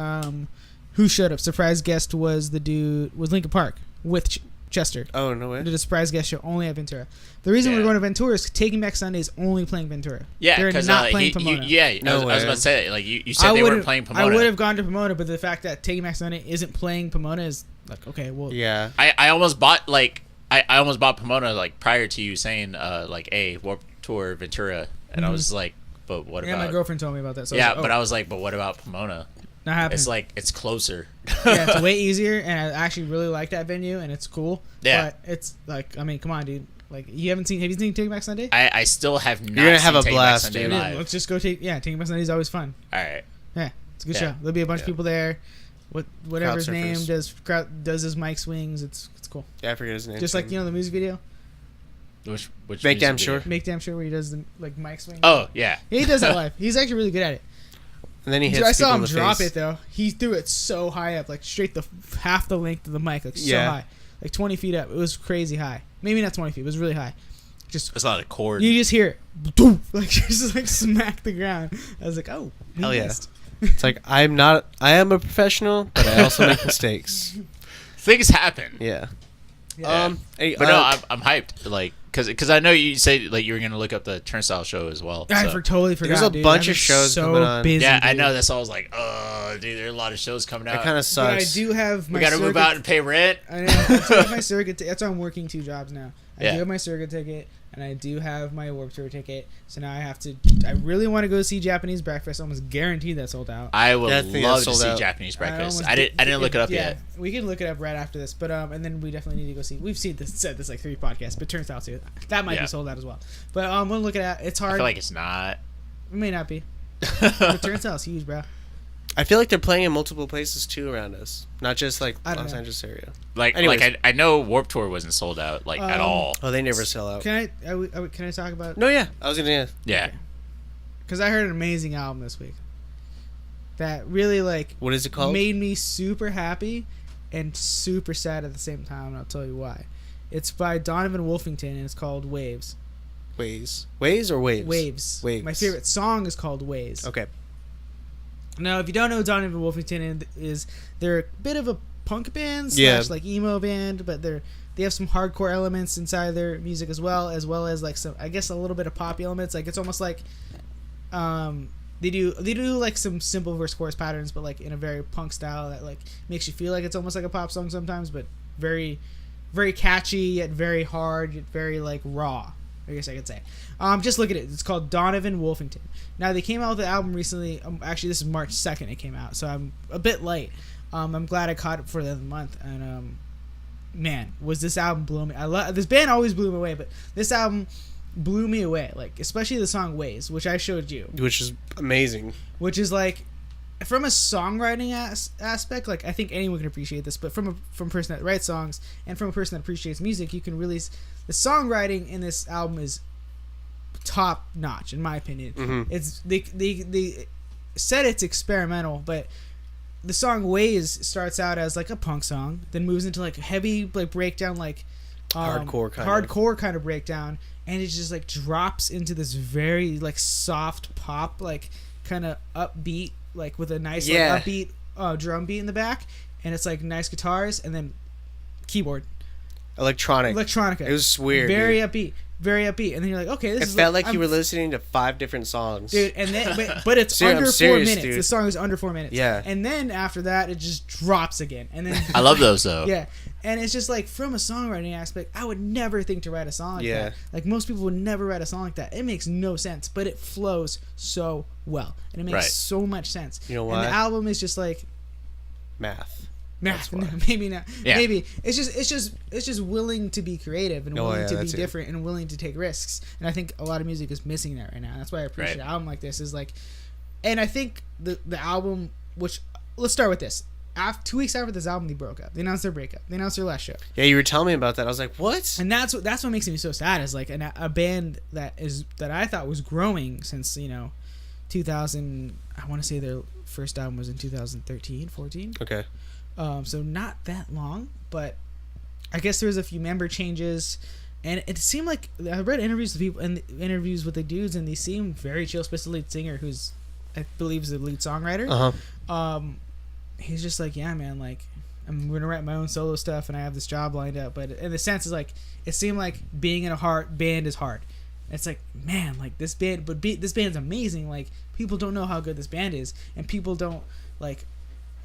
S3: who showed up? Surprise guest was Linkin Park with Chester.
S1: Oh no way.
S3: Did a surprise guest show only at Ventura. The reason we're going to Ventura is Taking Back Sunday is only playing Ventura.
S2: Yeah,
S3: they're
S2: because
S3: not playing Pomona.
S2: I was about to say like you said they weren't playing Pomona.
S3: I would have gone to Pomona, but the fact that Taking Back Sunday isn't playing Pomona is like okay, well,
S1: Yeah.
S2: I almost bought I almost bought Pomona like prior to you saying like Warped Tour Ventura, and I was like, but what
S3: yeah,
S2: about?
S3: my girlfriend told me about that. So
S2: Yeah,
S3: I was like,
S2: but I was like, but what about Pomona?
S3: not happening.
S2: It's like it's closer.
S3: Yeah, it's way easier, and I actually really like that venue, and it's cool.
S2: Yeah.
S3: But it's like, I mean, come on, dude. Like, have you seen Taking Back Sunday?
S2: I still have not.
S1: You're gonna have
S2: seen
S1: a
S2: Take Back
S1: blast,
S2: Sunday
S1: dude.
S2: live.
S3: Let's just go Taking Back Sunday is always fun.
S2: All right.
S3: Yeah, it's a good
S2: Yeah.
S3: show. There'll be a bunch of people there. whatever his name
S1: Surfers.
S3: does his mic swings. It's cool.
S1: Yeah, I forget his name.
S3: Just like the music video.
S2: Which
S1: Make
S2: music
S1: Damn
S2: video?
S1: Sure.
S3: Make Damn Sure where he does the mic swing.
S2: Oh yeah.
S3: He does that live. He's actually really good at it.
S1: And then he hits
S3: I saw
S1: people
S3: him
S1: in the
S3: drop
S1: face.
S3: it though. He threw it so high up, like straight half the length of the mic, like so
S1: Yeah.
S3: high, like 20 feet up. It was crazy high. Maybe not 20 feet. It was really high. Just
S2: It's not a chord.
S3: you just hear it, doof, like just like smack the ground. I was like, oh, he
S1: Hell yeah.
S3: missed.
S1: It's like I am a professional, but I also make mistakes.
S2: Things happen.
S1: Yeah.
S3: Yeah.
S1: Hey,
S2: But no, I'm hyped. Like, cause I know you said like you were gonna look up the Turnstile show as well.
S3: I
S2: so.
S3: totally forgot.
S1: There's a
S3: dude.
S1: bunch
S3: I've
S1: of
S3: been
S1: shows
S3: so
S1: coming on.
S3: Busy,
S2: Yeah, I
S3: dude.
S2: know. That's all. I was like, oh, dude, there are a lot of shows coming
S1: that
S2: out.
S1: kind of
S3: But I
S1: sucks.
S3: do have my
S2: we gotta move
S3: circuit-
S2: out and pay rent.
S3: I know. I do have my circuit. That's why I'm working 2 jobs now. I
S2: Yeah.
S3: do have my circuit ticket, and I do have my Warped Tour ticket. So now I have to. I really want to go see Japanese Breakfast. Almost guaranteed that's sold out.
S2: I would
S1: Yeah, I think
S2: love
S1: that's
S2: to
S1: sold
S2: see
S1: out.
S2: Japanese Breakfast.
S3: almost
S2: I didn't look it up yet.
S3: We can look it up right after this, but and then we definitely need to go see. We've said this like 3 podcasts, but turns out too that might
S2: Yeah.
S3: be sold out as well. But we'll look at it. It's
S2: I
S3: hard.
S2: feel like it's not.
S3: It may not be. But turns out it's huge, bro.
S1: I feel like they're playing in multiple places too around us, not just like
S3: I don't
S1: Los
S3: know.
S1: Angeles area.
S2: Like I know Warped Tour wasn't sold out like at all.
S1: Oh, they never sell out.
S3: Can I talk about?
S1: No, yeah, I was gonna.
S2: Yeah.
S3: Because I heard an amazing album this week. That really like
S1: What is it called?
S3: made me super happy and super sad at the same time, and I'll tell you why. It's by Donovan Wolfington, and it's called Waves.
S1: Ways or waves?
S3: Waves.
S1: Waves.
S3: My favorite song is called Waves.
S1: Okay.
S3: Now, if you don't know who Donovan Wolfington is, they're a bit of a punk band
S1: Yeah.
S3: slash like emo band, but they have some hardcore elements inside their music as well as like some, I guess, a little bit of pop elements. Like it's almost like they do like some simple verse chorus patterns, but like in a very punk style that like makes you feel like it's almost like a pop song sometimes, but very very catchy yet very hard yet very like raw, I guess I could say. Just look at it. It's called Donovan Wolfington. Now they came out with an album recently. Actually, this is March 2nd. It came out, so I'm a bit late. I'm glad I caught it for the month. And man, was this album blew me. This band always blew me away, but this album blew me away. Like especially the song "Ways," which I showed you,
S1: Which is amazing.
S3: which is like from a songwriting aspect. Like I think anyone can appreciate this, but from a person that writes songs and from a person that appreciates music, you can really the songwriting in this album is top notch in my opinion.
S1: Mm-hmm.
S3: It's they said it's experimental, but the song "Ways" starts out as like a punk song, then moves into like heavy like breakdown, like
S1: Hardcore kind of.
S3: breakdown, and it just like drops into this very like soft pop, like kind of upbeat, like with a nice
S1: Yeah.
S3: like, upbeat drum beat in the back, and it's like nice guitars and then keyboard electronica.
S1: It was weird.
S3: very
S1: Dude.
S3: upbeat, very upbeat, and then you're like, okay, this
S1: It
S3: is
S1: felt like
S3: I'm
S1: you were listening to 5 different songs.
S3: dude, and then but it's
S1: I'm
S3: under 4
S1: serious,
S3: minutes.
S1: dude.
S3: The song is under 4 minutes.
S1: Yeah.
S3: And then after that, it just drops again, and then
S2: I love those though.
S3: yeah, and it's just like from a songwriting aspect, I would never think to write a song like
S1: Yeah.
S3: that. Like most people would never write a song like that. It makes no sense, but it flows so well, and it makes
S2: Right.
S3: so much sense.
S1: You know
S3: And
S1: why?
S3: the album is just like
S1: Math.
S3: math.
S1: That's why.
S3: Maybe not.
S2: Yeah.
S3: Maybe it's just willing to be creative and
S1: Oh,
S3: willing
S1: yeah,
S3: to be
S1: that's it.
S3: different and willing to take risks. And I think a lot of music is missing that right now. That's why I appreciate
S2: Right.
S3: an album like this. Is like, and I think the album, which let's start with this. 2 weeks after this album, they broke up. They announced their breakup. They announced their last show,
S1: Yeah, you were telling me about that. I was like, what?
S3: and that's what makes me so sad. Is like a band that I thought was growing since 2000. I want to say their first album was in 2013, 14.
S1: Okay.
S3: So not that long, but I guess there was a few member changes, and it seemed like I read interviews with people and interviews with the dudes, and they seem very chill. Especially the lead singer, who's I believe is the lead songwriter.
S1: Uh-huh.
S3: He's just like, yeah, man, like I'm gonna write my own solo stuff, and I have this job lined up. But in the sense is like it seemed like being in a hard band is hard. It's like, man, like this band, this band's amazing. Like people don't know how good this band is, and people don't like.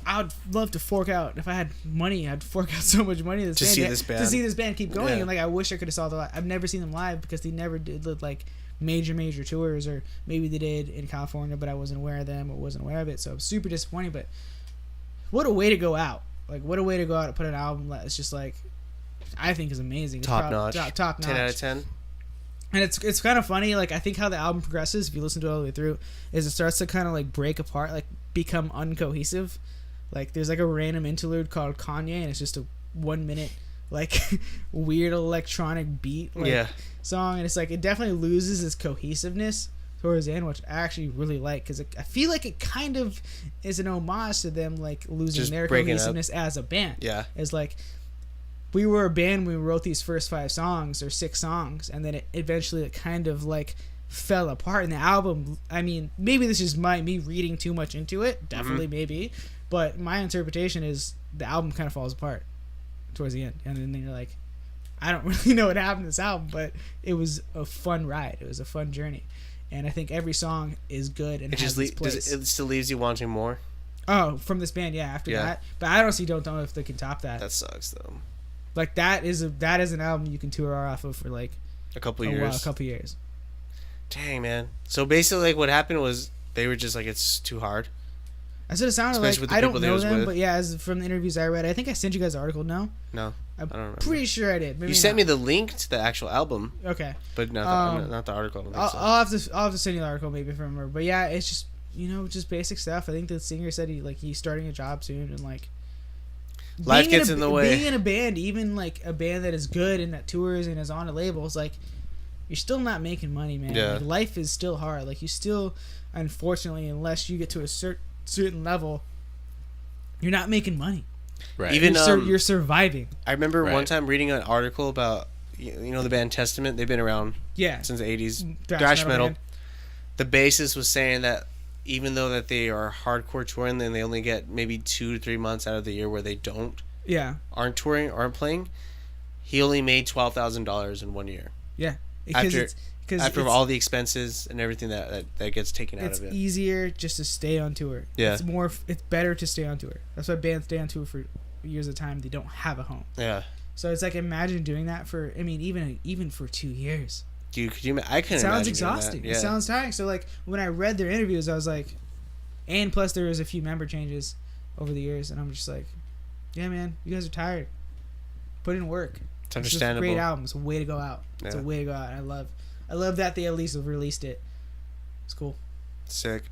S3: I would love to fork out if I had money. I'd fork out so much money to
S1: see this band.
S3: to see this band keep going.
S1: Yeah.
S3: And like I wish I could have saw the. I've never seen them live because they never did like major tours, or maybe they did in California, but I wasn't aware of them or wasn't aware of it. So I'm super disappointed. But what a way to go out! Like what a way to go out and put an album that's just like I think is amazing. It's
S1: Top notch.
S3: Top notch.
S1: 10 out of 10.
S3: And it's kind of funny. Like I think how the album progresses, if you listen to it all the way through, is it starts to kind of like break apart, like become uncohesive. Like there's like a random interlude called Kanye, and it's just a 1 minute like weird electronic beat like song, and it's like it definitely loses its cohesiveness towards the end, which I actually really like, because I feel like it kind of is an homage to them like losing
S1: Just
S3: their
S1: breaking
S3: cohesiveness as a band.
S1: Yeah.
S3: It's like we were a band when we wrote these first 5 songs or 6 songs, and then it eventually it kind of like fell apart. And the album, I mean, maybe this is me reading too much into it, definitely maybe, but my interpretation is the album kind of falls apart towards the end, and then you're like, I don't really know what happened to this album, but it was a fun ride. It was a fun journey, and I think every song is good and
S1: It
S3: has
S1: just
S3: its place.
S1: it still leaves you wanting more.
S3: Oh, from this band, yeah. After that, but I don't see Don't Know if they can top that.
S1: That sucks though.
S3: Like that is an album you can tour off of for like
S1: A couple
S3: a
S1: years.
S3: while, a couple years.
S1: Dang, man. So basically, like what happened was they were just like, it's too hard.
S3: That's what it sounded
S1: Especially with
S3: like.
S1: the
S3: I don't
S1: people they
S3: know
S1: was
S3: them,
S1: with.
S3: but yeah, as from the interviews I read, I think I sent you guys the article. No,
S1: No,
S3: I'm
S1: I don't remember.
S3: pretty sure I did. Maybe
S1: You sent
S3: not.
S1: me the link to the actual album,
S3: Okay,
S1: but not the article. I don't think so.
S3: I'll have to send you the article maybe if I remember. But yeah, it's just just basic stuff. I think the singer said he's starting a job soon, and like
S1: Life
S3: being
S1: gets in the way.
S3: Being in a band, even like a band that is good and that tours and is on a label, it's like you're still not making money, man.
S1: Yeah.
S3: Like, life is still hard. Like you still, unfortunately, unless you get to a certain level, you're not making money.
S2: Right.
S1: Even
S3: You're surviving.
S1: I remember one
S2: Right.
S1: time reading an article about the band Testament. They've been around
S3: Yeah.
S1: since the 80s.
S3: Thrash
S1: Thrash
S3: metal
S1: metal.
S3: band.
S1: The bassist was saying that even though that they are hardcore touring, then they only get maybe 2 to 3 months out of the year where they
S3: Yeah.
S1: aren't touring, aren't playing. He only made $12,000 in 1 year
S3: Yeah.
S1: after all the expenses and everything that gets taken out
S3: it's
S1: of it.
S3: easier just to stay on tour.
S1: Yeah.
S3: It's better to stay on tour. That's why bands stay on tour for years at a time. They don't have a home.
S1: Yeah.
S3: So it's like, imagine doing that for, I mean, even for 2 years.
S1: Dude, could you? I couldn't.
S3: It sounds
S1: imagine doing
S3: exhausting.
S1: that.
S3: It sounds tiring. So like when I read their interviews, I was like, and plus there was a few member changes over the years, and I'm just like, yeah, man, you guys are tired. Put in work.
S1: It's understandable.
S3: It's a great album. It's a way to go out. It's a
S1: Yeah.
S3: way to go out. I love that they at least have released it. It's cool.
S1: Sick.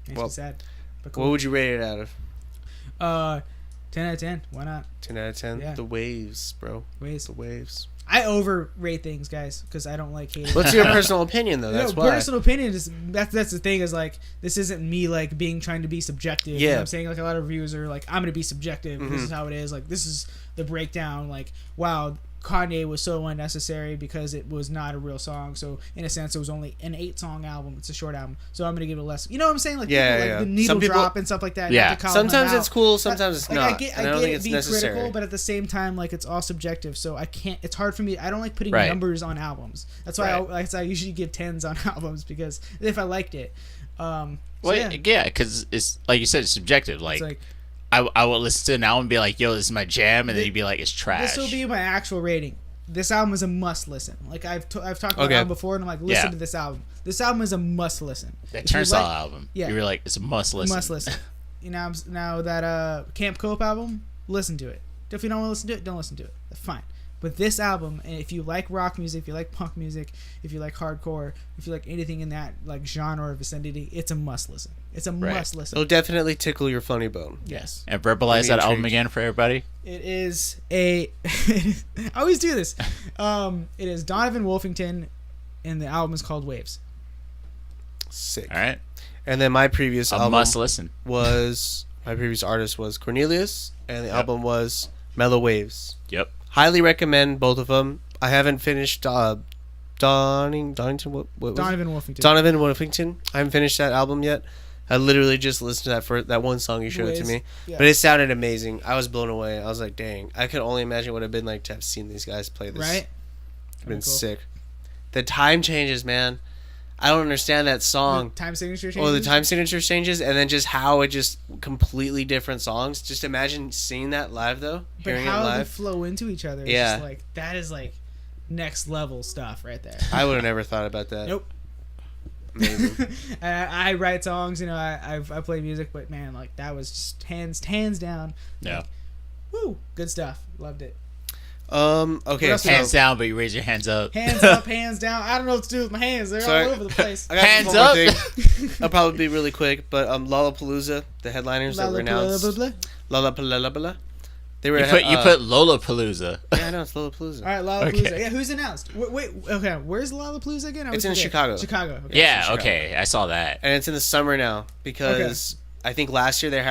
S3: Makes
S1: Well,
S3: me sad. But cool.
S1: What would you rate it out of?
S3: 10 out of 10. Why not?
S1: 10 out of 10.
S3: Yeah.
S1: The waves, bro.
S3: Waves.
S1: The waves.
S3: I overrate things, guys, because I don't like hating.
S1: What's your personal opinion though? That's why.
S3: Personal opinion is that's the thing, is like, this isn't me like trying to be subjective. You know
S1: Yeah.
S3: what I'm saying? Like a lot of reviews are like, I'm gonna be subjective. This
S1: Mm-hmm.
S3: is how it is. Like this is the breakdown. Like, wow, Kanye was so unnecessary because it was not a real song. So in a sense, it was only an 8-song album. It's a short album, so I'm gonna give it a less. You know what I'm saying? Like,
S1: Yeah,
S3: people,
S1: yeah.
S3: like the needle
S1: Some people-
S3: drop and stuff like that.
S2: Yeah.
S3: not to call them
S1: Sometimes
S3: out.
S1: it's cool, sometimes it's
S3: Like,
S1: not.
S3: I get
S1: and I don't think
S3: it
S1: it's
S3: being
S1: necessary.
S3: critical, but at the same time, like, it's all subjective. So I can't. It's hard for me. I don't like putting
S2: Right.
S3: numbers on albums. That's why
S2: Right.
S3: I usually give 10s on albums, because if I liked it. So
S2: Well,
S3: yeah,
S2: yeah, because it's like you said, it's subjective.
S3: it's
S2: Like,
S3: like
S2: I will listen to it now and be like, "Yo, this is my jam," and then you'd be like, "It's trash."
S3: this will be my actual rating. This album is a must listen. Like I've talked about
S1: Okay.
S3: the album before, and I'm like, listen
S2: Yeah.
S3: to this album. This album is a must listen.
S2: That
S3: If you
S2: Turnstile
S3: like-
S2: album.
S3: yeah.
S2: You were like, "It's a must listen."
S3: Must listen. Now that Camp Cope album, listen to it. If you don't want to listen to it, don't listen to it. That's fine. But this album, and if you like rock music, if you like punk music, if you like hardcore, if you like anything in that like genre or vicinity, it's a must listen. It's a
S2: Right.
S3: must listen.
S1: It'll definitely tickle your funny bone.
S3: Yes.
S2: And verbalize
S1: I'm
S2: that album
S1: intrigued.
S2: again for everybody.
S3: It is a. I always do this. It is Donovan Wolfington, and the album is called Waves.
S1: Sick.
S2: All right,
S1: And then my previous
S2: a
S1: album
S2: must listen.
S1: was my previous artist was Cornelius, and the album was Mellow Waves.
S2: Yep.
S1: Highly recommend both of them. I haven't finished Donington. What was it?
S3: Donovan Wolfington.
S1: Donovan Wolfington. I haven't finished that album yet. I literally just listened to that one song you showed it to
S3: Waves.
S1: me,
S3: Yeah.
S1: but it sounded amazing. I was blown away. I was like, dang! I could only imagine what it'd been like to have seen these guys play this.
S3: Right?
S1: It'd been
S3: Cool.
S1: sick. The time changes, man. I don't understand that song.
S3: Time signature changes.
S1: Or the time signature changes, and then just how it just completely different songs. Just imagine seeing that live, though.
S3: But
S1: Hearing it
S3: how they
S1: live.
S3: flow into each other is
S1: Yeah.
S3: just like, that is like next level stuff right there.
S1: I would have never thought about that.
S3: Nope.
S1: Amazing.
S3: I write songs, I play music, but man, like that was just hands down.
S2: Yeah.
S3: Like, woo, good stuff. Loved it.
S1: Okay.
S3: else
S1: So
S2: Hands down, but you raise your hands up.
S3: Hands up, hands down. I don't know what to do with my hands. They're
S1: Sorry.
S3: all over the place.
S1: I got
S2: Hands
S1: one more
S2: up.
S1: thing. I'll probably be really quick, but Lollapalooza, the headliners that were announced. Lollapalooza. They were.
S2: You put Lollapalooza.
S1: Yeah, I know it's Lollapalooza.
S3: All right, Lollapalooza.
S2: Okay.
S3: Yeah, who's announced? Wait, okay. Where's Lollapalooza again? I
S1: It's
S3: always
S1: in
S3: forget.
S1: Chicago.
S3: Chicago. Okay.
S2: Yeah,
S1: Chicago.
S2: okay, I saw that.
S1: And it's in the summer now because I think last year they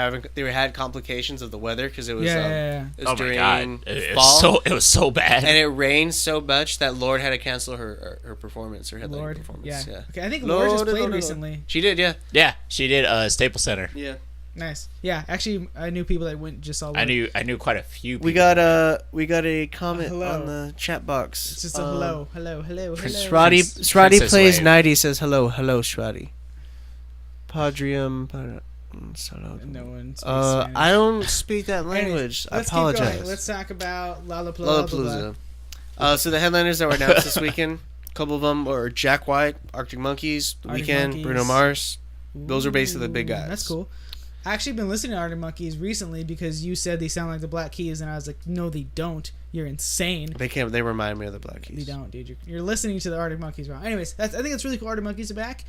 S1: had complications of the weather because it was
S3: Yeah.
S1: it was
S2: Oh my
S1: during
S2: god, it
S1: fall.
S2: was so bad.
S1: And it rained so much that Lord had to cancel her performance, her headline
S3: Lord.
S1: performance.
S3: Yeah. Okay, I think
S1: Lord,
S3: Lord just played
S1: Lord.
S3: recently.
S1: She did, yeah.
S2: Yeah, she did Staples Center.
S1: Yeah.
S3: Nice. Yeah, actually, I knew people that went just saw Lord.
S2: I knew quite a few people.
S1: We got a comment
S3: Hello.
S1: on the chat box.
S3: It's just a hello.
S1: Shradi
S2: Prince-
S1: Shradi
S2: Princess
S1: plays
S2: Wave.
S1: 90 says hello Shradi. Padrium.
S3: No one. speaks
S1: I
S3: Spanish.
S1: don't speak that
S3: Anyways,
S1: language. I
S3: let's keep going.
S1: apologize.
S3: Let's talk about Lollapalooza.
S1: Lollapalooza. So the headliners that were announced this weekend, a couple of them were Jack White, Arctic Monkeys, The
S3: Arctic
S1: Weeknd,
S3: Monkeys.
S1: Bruno Mars. Those are basically the big
S3: Ooh,
S1: guys.
S3: That's cool. I actually been listening to Arctic Monkeys recently because you said they sound like the Black Keys, and I was like, no, they don't. You're insane.
S1: They remind me of the Black
S3: They
S1: Keys.
S3: don't, dude. You're listening to the Arctic Monkeys wrong. Anyways, I think it's really cool. Arctic Monkeys are back.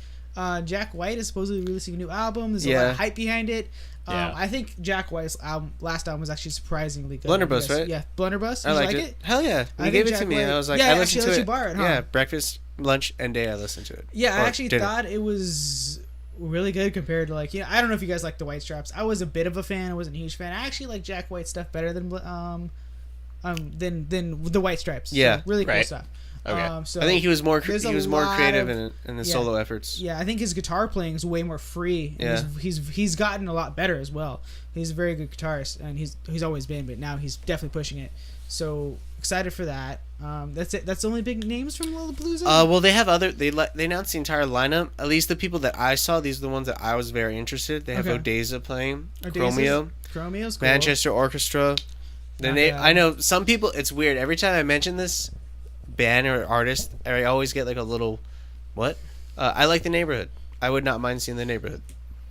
S3: Jack White is supposedly releasing a new album. There's a lot of hype behind it.
S2: Yeah.
S3: I think Jack White's last album was actually surprisingly good.
S1: Blunderbuss,
S3: Yes.
S1: right?
S3: Yeah, Blunderbuss.
S1: I
S3: Did you
S1: liked
S3: like
S1: it. Hell yeah.
S3: I
S1: You
S3: think
S1: gave it
S3: Jack
S1: to me.
S3: White-
S1: And I was like,
S3: Yeah,
S1: I
S3: actually,
S1: listened
S3: I
S1: to
S3: let
S1: it.
S3: you borrow it, huh?
S1: Yeah, breakfast, lunch, and day I listened to it.
S3: Yeah, I
S1: Or
S3: actually
S1: dinner.
S3: thought it was really good compared to like, I don't know if you guys like the White Straps. I was a bit of a fan. I wasn't a huge fan. I actually like Jack White stuff better than the White Stripes. So,
S1: Yeah.
S3: really cool
S2: Right.
S3: stuff.
S2: Okay.
S3: So
S1: I think he was more
S3: there's a
S1: more creative
S3: lot
S1: in his
S3: yeah.
S1: solo efforts.
S3: Yeah, I think his guitar playing is way more free. And
S1: Yeah.
S3: he's gotten a lot better as well. He's a very good guitarist, and he's always been, but now he's definitely pushing it. So excited for that. That's it. That's the only big names from Lollapalooza.
S1: Well, they have other. They announced the entire lineup. At least the people that I saw. These are the ones that I was very interested. They have
S3: Okay.
S1: Odessa playing,
S3: Odesa's-
S1: Chromeo,
S3: Chromeo's cool.
S1: Manchester Orchestra. Then
S3: Not bad.
S1: I know some people. It's weird. Every time I mention this band or artist, I always get like a little, what? I like The Neighborhood. I would not mind seeing The Neighborhood.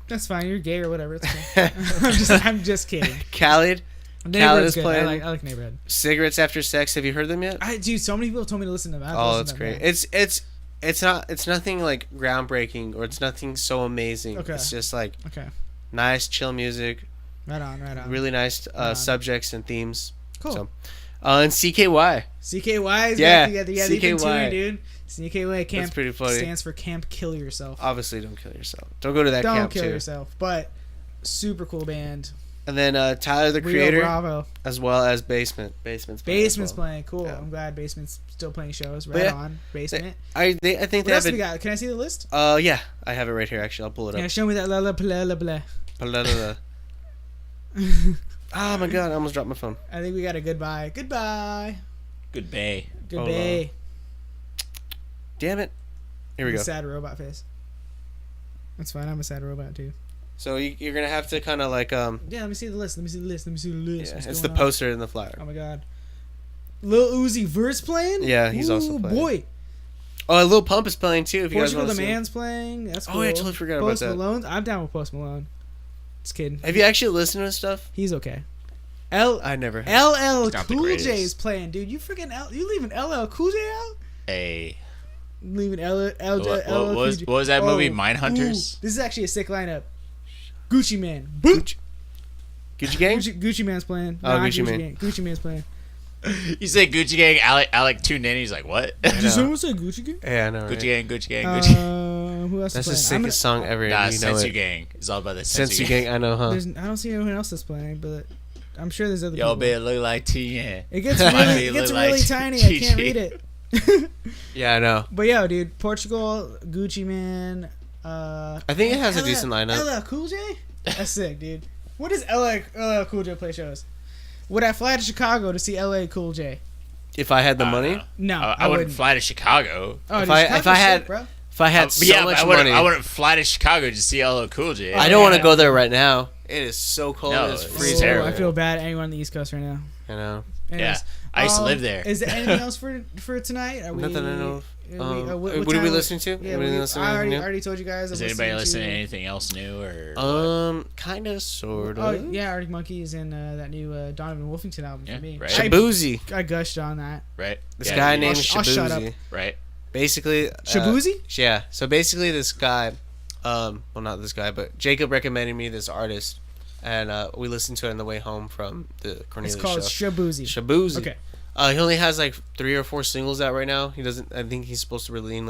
S3: That's fine. You're gay or whatever. It's cool. I'm just kidding.
S1: Khaled,
S3: Neighborhood's
S1: is
S3: good.
S1: playing.
S3: I like Neighborhood.
S1: Cigarettes After Sex. Have you heard them yet?
S3: Dude, so many people have told me to listen to them. I have to
S1: Oh,
S3: listen
S1: that's
S3: to
S1: great.
S3: them,
S1: It's nothing like groundbreaking or it's nothing so amazing.
S3: Okay.
S1: It's just like
S3: man. Okay.
S1: nice, chill music,
S3: Right on.
S1: really nice
S3: on.
S1: subjects and themes.
S3: Cool.
S1: So, and CKY.
S3: CKY is
S1: Yeah,
S3: back together. Yeah, they've been
S1: CKY.
S3: touring, dude. CKY camp
S1: That's pretty funny.
S3: stands for Camp Kill Yourself.
S1: Obviously, don't kill yourself. Don't go to that
S3: Don't
S1: camp
S3: kill
S1: too.
S3: yourself. But super cool band.
S1: And then Tyler the
S3: Rio
S1: Creator,
S3: Bravo.
S1: as well as Basement. Basement's playing as
S3: Basement's
S1: well.
S3: playing. Cool.
S1: Yeah.
S3: I'm glad Basement's still playing shows.
S1: But
S3: Right
S1: yeah,
S3: on. Basement.
S1: I think
S3: What
S1: they
S3: else
S1: have
S3: we
S1: it.
S3: got? Can I see the list?
S1: Yeah, I have it right here. Actually, I'll pull it
S3: Yeah,
S1: up.
S3: show me that. La, la, blah, blah, blah.
S1: Oh my god, I almost dropped my phone.
S3: I think we got a goodbye. Goodbye.
S2: Good bay.
S3: Goodbye.
S1: Damn it. Here we go.
S3: Sad robot face. That's fine. I'm a sad robot too.
S1: So you're gonna have to kind of like
S3: Yeah, let me see the list. Let me see the list. What's
S1: it's the
S3: going on?
S1: poster and the flyer.
S3: Oh my god. Lil Uzi Vert's playing?
S1: Yeah, he's also playing.
S3: Boy.
S1: Oh, Lil Pump is playing too. If you guys
S3: Portugal
S1: want
S3: the
S1: to see.
S3: Man's playing. That's cool.
S1: Oh, I totally forgot about
S3: Post
S1: that.
S3: Malone. I'm down with Post Malone. Just kidding.
S1: Have you actually listened to his stuff?
S3: He's okay. LL
S1: I never. Have.
S2: not the
S3: Cool
S2: greatest.
S3: J is playing, dude. You freaking you leaving LL Cool J out?
S2: A.
S3: Leaving
S2: What was that movie? Mindhunters?
S3: This is actually a sick lineup. Gucci Man. Boom.
S1: Gucci Gang.
S3: Gucci Man's playing.
S1: Oh,
S3: Nah,
S1: Gucci Man.
S3: Gang. Gucci Man's playing.
S2: You say Gucci Gang. Alec tuned in. He's like, what?
S1: I
S3: Did
S1: know.
S3: someone say Gucci Gang?
S1: Yeah, I know. Right?
S2: Gucci Gang. Gucci Gang. Gucci Gang.
S3: Who else
S1: That's the
S3: is playing?
S1: sickest song ever.
S2: Nah,
S1: and you know
S2: Sensu
S1: it.
S2: Gang. It's all about the
S1: Sensu Gang. I know, huh?
S3: I don't see anyone else that's playing, but I'm sure there's other
S2: Yo,
S3: people.
S2: bitch, look like TN.
S3: It gets
S2: Why
S3: really,
S2: they
S3: it gets
S2: look
S3: really
S2: like
S3: tiny. I can't
S2: GG?
S3: read it.
S1: Yeah, I know.
S3: But yo, dude, Portugal, Gucci Man.
S1: I think it has a decent lineup.
S3: LL Cool J. That's sick, dude. What does LL Cool J play shows? Would I fly to Chicago to see LL Cool J?
S1: If I had the
S2: I don't
S1: money,
S2: know.
S3: No,
S2: I wouldn't fly to Chicago.
S3: Oh,
S1: if
S3: dude,
S1: I
S3: Chicago's
S1: had-
S3: sick, bro.
S1: if I had so
S2: Yeah,
S1: much
S2: but
S1: money,
S2: I wouldn't fly to Chicago to see LL Cool J.
S1: I don't want to
S3: yeah.
S1: go there right now. It is so cold.
S2: No,
S1: it's
S2: it's
S1: freezing.
S2: terrible.
S3: I feel bad. Anyone on the East Coast right now.
S1: I know.
S3: Anyways,
S2: I used to live there.
S3: Is there anything else for tonight? Are we,
S1: Nothing I know of. What are
S3: time-
S1: we listening to?
S3: Yeah,
S1: What are we listening to
S3: I
S1: new?
S3: already told you guys.
S2: Is
S3: I'm
S2: anybody listening to
S3: to-
S2: anything else new or? what?
S1: Kind of, sort
S3: Oh
S1: of.
S3: yeah, Arctic Monkeys and that new Donovan Wolfington album
S2: Yeah,
S3: for me.
S2: right.
S1: Shabuzi.
S3: I gushed on that.
S2: Right.
S1: This
S2: Yeah,
S1: guy
S2: you-
S1: named
S3: I'll shut up.
S1: Shabuzi.
S2: Right.
S1: Basically,
S3: Shabuzi?
S1: yeah. So basically, this guy, well, not this guy, but Jacob recommended me this artist. and we listened to it on the way home from the Cornelius
S3: It's called
S1: show.
S3: Shabuzi.
S1: Shabuzi.
S3: Okay.
S1: He only has like 3 or 4 singles out right now. He doesn't. I think he's supposed to release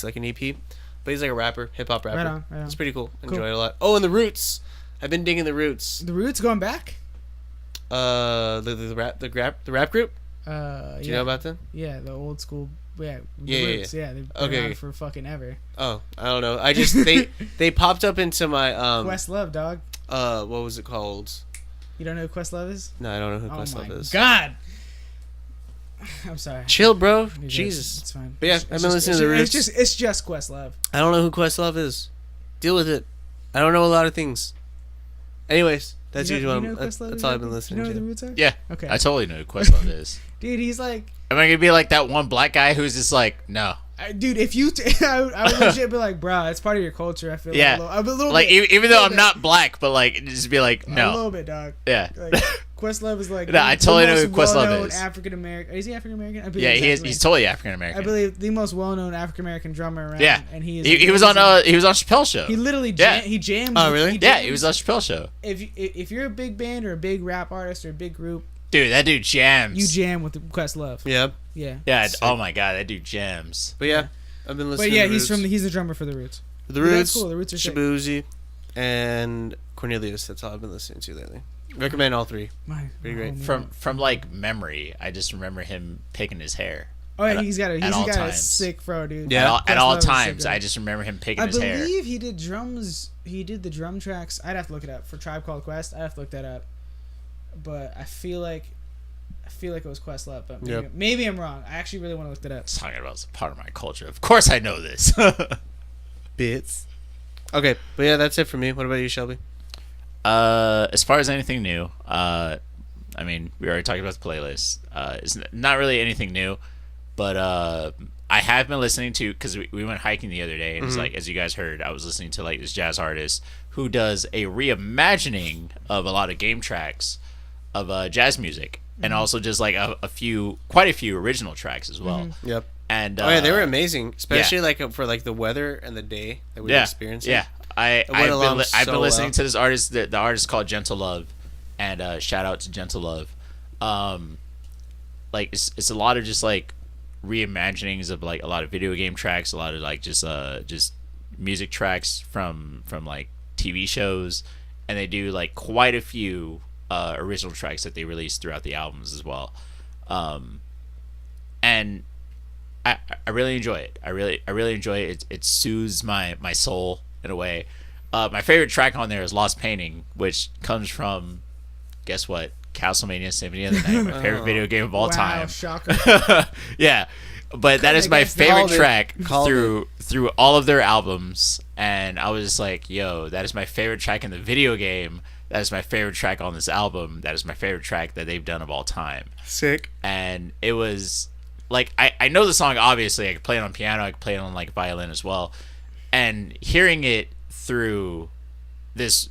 S1: like an EP, but he's like a rapper, hip hop rapper.
S3: Right on, right on.
S1: It's pretty cool.
S3: Cool.
S1: Enjoy it a lot. Oh, and the Roots. I've been digging the Roots.
S3: The Roots going back?
S1: The rap group.
S3: Do
S1: Do you know about them?
S3: Yeah, the old school. Yeah, the
S1: Yeah,
S3: Roots. Yeah, they've been
S1: Okay.
S3: around for fucking ever.
S1: Oh, I don't know. I just they popped up into my
S3: Questlove, dog.
S1: what was it called?
S3: You don't know who Questlove is?
S1: No, I don't know who
S3: Oh
S1: Questlove
S3: my
S1: is.
S3: god. I'm sorry.
S1: Chill, bro.
S3: You're good.
S1: Jesus.
S3: It's fine.
S1: But yeah,
S3: It's
S1: I've been
S3: just-
S1: listening to the Roots.
S3: It's just Questlove.
S1: I don't know who Questlove is. Deal with it. I don't know a lot of things. Anyways, that's
S3: You know
S1: usually
S3: who
S1: that's,
S3: Questlove
S1: that's
S3: is?
S1: all I've been
S3: You
S1: listening
S3: know who the
S1: to.
S3: Roots are?
S2: Yeah.
S3: Okay.
S2: I totally know who Questlove is.
S3: Dude, he's like,
S2: Am I gonna be like that one black guy who's just like, no?
S3: dude, if you, I would legit be like, bro, it's part of your culture. I feel
S2: Yeah.
S3: like a little
S2: Like
S3: bit,
S2: even though
S3: little
S2: I'm
S3: bit.
S2: not black, but like just be like,
S3: A
S2: no.
S3: little bit, dog.
S2: Yeah.
S3: Like, Questlove is like
S2: No, I totally know who Questlove is.
S3: African American. Is he African American? I believe
S2: Yeah, he is.
S3: exactly.
S2: He's totally African
S3: I
S2: American.
S3: believe the most well-known African American drummer around.
S2: Yeah.
S3: and he is.
S2: He was on Chappelle's show.
S3: He literally
S2: Yeah.
S3: he jams.
S1: Oh, really?
S2: Yeah, he was on Chappelle's show.
S3: If you're a big band or a big rap artist or a big group,
S2: Dude, that dude jams.
S3: you jam with Questlove.
S1: Yeah.
S3: Yeah.
S2: Yeah.
S1: Sick.
S2: Oh my god, that dude jams.
S1: But yeah, I've been listening
S3: But yeah,
S1: to the
S3: he's
S1: Roots.
S3: he's the drummer for the Roots.
S1: The
S3: But that's
S1: Roots,
S3: cool. The Roots are sick.
S1: Shabuzi, and Cornelius. That's all I've been listening to lately. Recommend all 3.
S3: My
S1: Pretty great.
S3: homie.
S2: From like memory, I just remember him picking his hair.
S3: Oh yeah,
S2: at-
S3: he's got
S2: at all
S3: a
S2: times.
S3: sick fro, dude.
S1: Yeah.
S2: At all
S3: Questlove is sick,
S2: times,
S3: dude.
S2: I just remember him picking
S3: I
S2: his hair.
S3: believe he did drums. He did the drum tracks. I'd have to look it up for Tribe Called Quest. I'd have to look that up. But I feel like it was Questlove. But maybe I'm wrong. I actually really want to look that up.
S2: Talking about is a part of my culture. Of course, I know this.
S1: Bits. Okay, but yeah, that's it for me. What about you, Shelby?
S2: As far as anything new, I mean, we already talked about the playlist. It's not really anything new, but I have been listening to, because we went hiking the other day, and it's like, as you guys heard, I was listening to like this jazz artist who does a reimagining of a lot of game tracks of jazz music, and also just like quite a few original tracks as well.
S1: Yep.
S2: And
S1: Oh yeah, they were amazing, especially like for like the weather and the day that we were experiencing.
S2: Yeah,
S1: went
S2: I've
S1: along
S2: been
S1: so
S2: listening
S1: well.
S2: to this artist. The artist is called Gentle Love, and shout out to Gentle Love. Like it's a lot of just like reimaginings of like a lot of video game tracks, a lot of like just music tracks from like TV shows, and they do like quite a few original tracks that they release throughout the albums as well. And I really enjoy it. I really enjoy it. It soothes my soul in a way. My favorite track on there is Lost Painting, which comes from, guess what? Castlevania Symphony of the Night, my favorite video game of all
S3: Wow,
S2: time.
S3: shocker.
S2: Yeah, but that is my
S3: against
S2: favorite
S1: Called it.
S2: track
S1: Called
S2: through all of their albums, and I was just like, yo, that is my favorite track in the video game. That is my favorite track on this album. That is my favorite track that they've done of all time.
S1: Sick.
S2: And it was like, I know the song, obviously. I could play it on piano, I could play it on like violin as well, and hearing it through this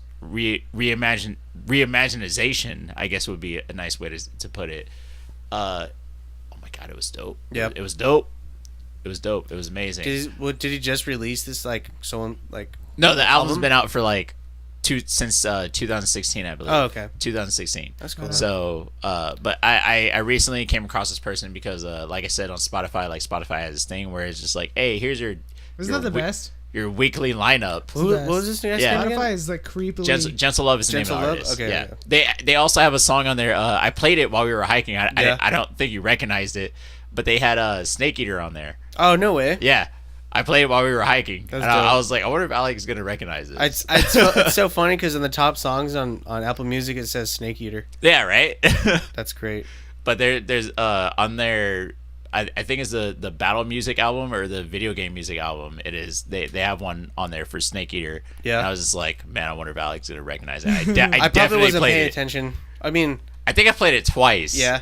S2: reimaginization, I guess would be a nice way to put it. Oh my god, it was dope.
S1: Yep.
S2: It was dope. It was dope. It was amazing.
S1: Did he just release this like someone like?
S2: No, the album's
S1: album?
S2: been out for like since 2016, I believe.
S1: Oh, okay.
S2: 2016.
S1: That's cool.
S2: So, but I recently came across this person because, like I said on Spotify, like Spotify has this thing where it's just like, hey, here's your
S3: Isn't that the best?
S2: your weekly lineup.
S1: What was this guy's
S2: Yeah.
S1: name again?
S3: Spotify is like creepily.
S2: Gentle Love is the name of
S1: Gentle
S2: the
S1: Love?
S2: artist.
S1: Okay,
S2: Yeah.
S1: yeah.
S2: They also have a song on there. I played it while we were hiking.
S1: Yeah.
S2: I don't think you recognized it, but they had Snake Eater on there.
S1: Oh no way.
S2: Yeah. I played it while we were hiking.
S1: That's
S2: And I
S1: dope.
S2: was like, I wonder if Alex is going to recognize it.
S1: It's so funny because in the top songs on Apple Music it says Snake Eater.
S2: Yeah, right?
S1: That's great.
S2: But there's on their, I think it's the battle music album or the video game music album. It is they have one on there for Snake Eater.
S1: Yeah.
S2: And I was just like, man, I wonder if Alex is gonna recognize it. I
S1: I probably
S2: definitely
S1: wasn't
S2: played
S1: paying
S2: it.
S1: attention. I mean,
S2: I think I played it twice.
S1: yeah.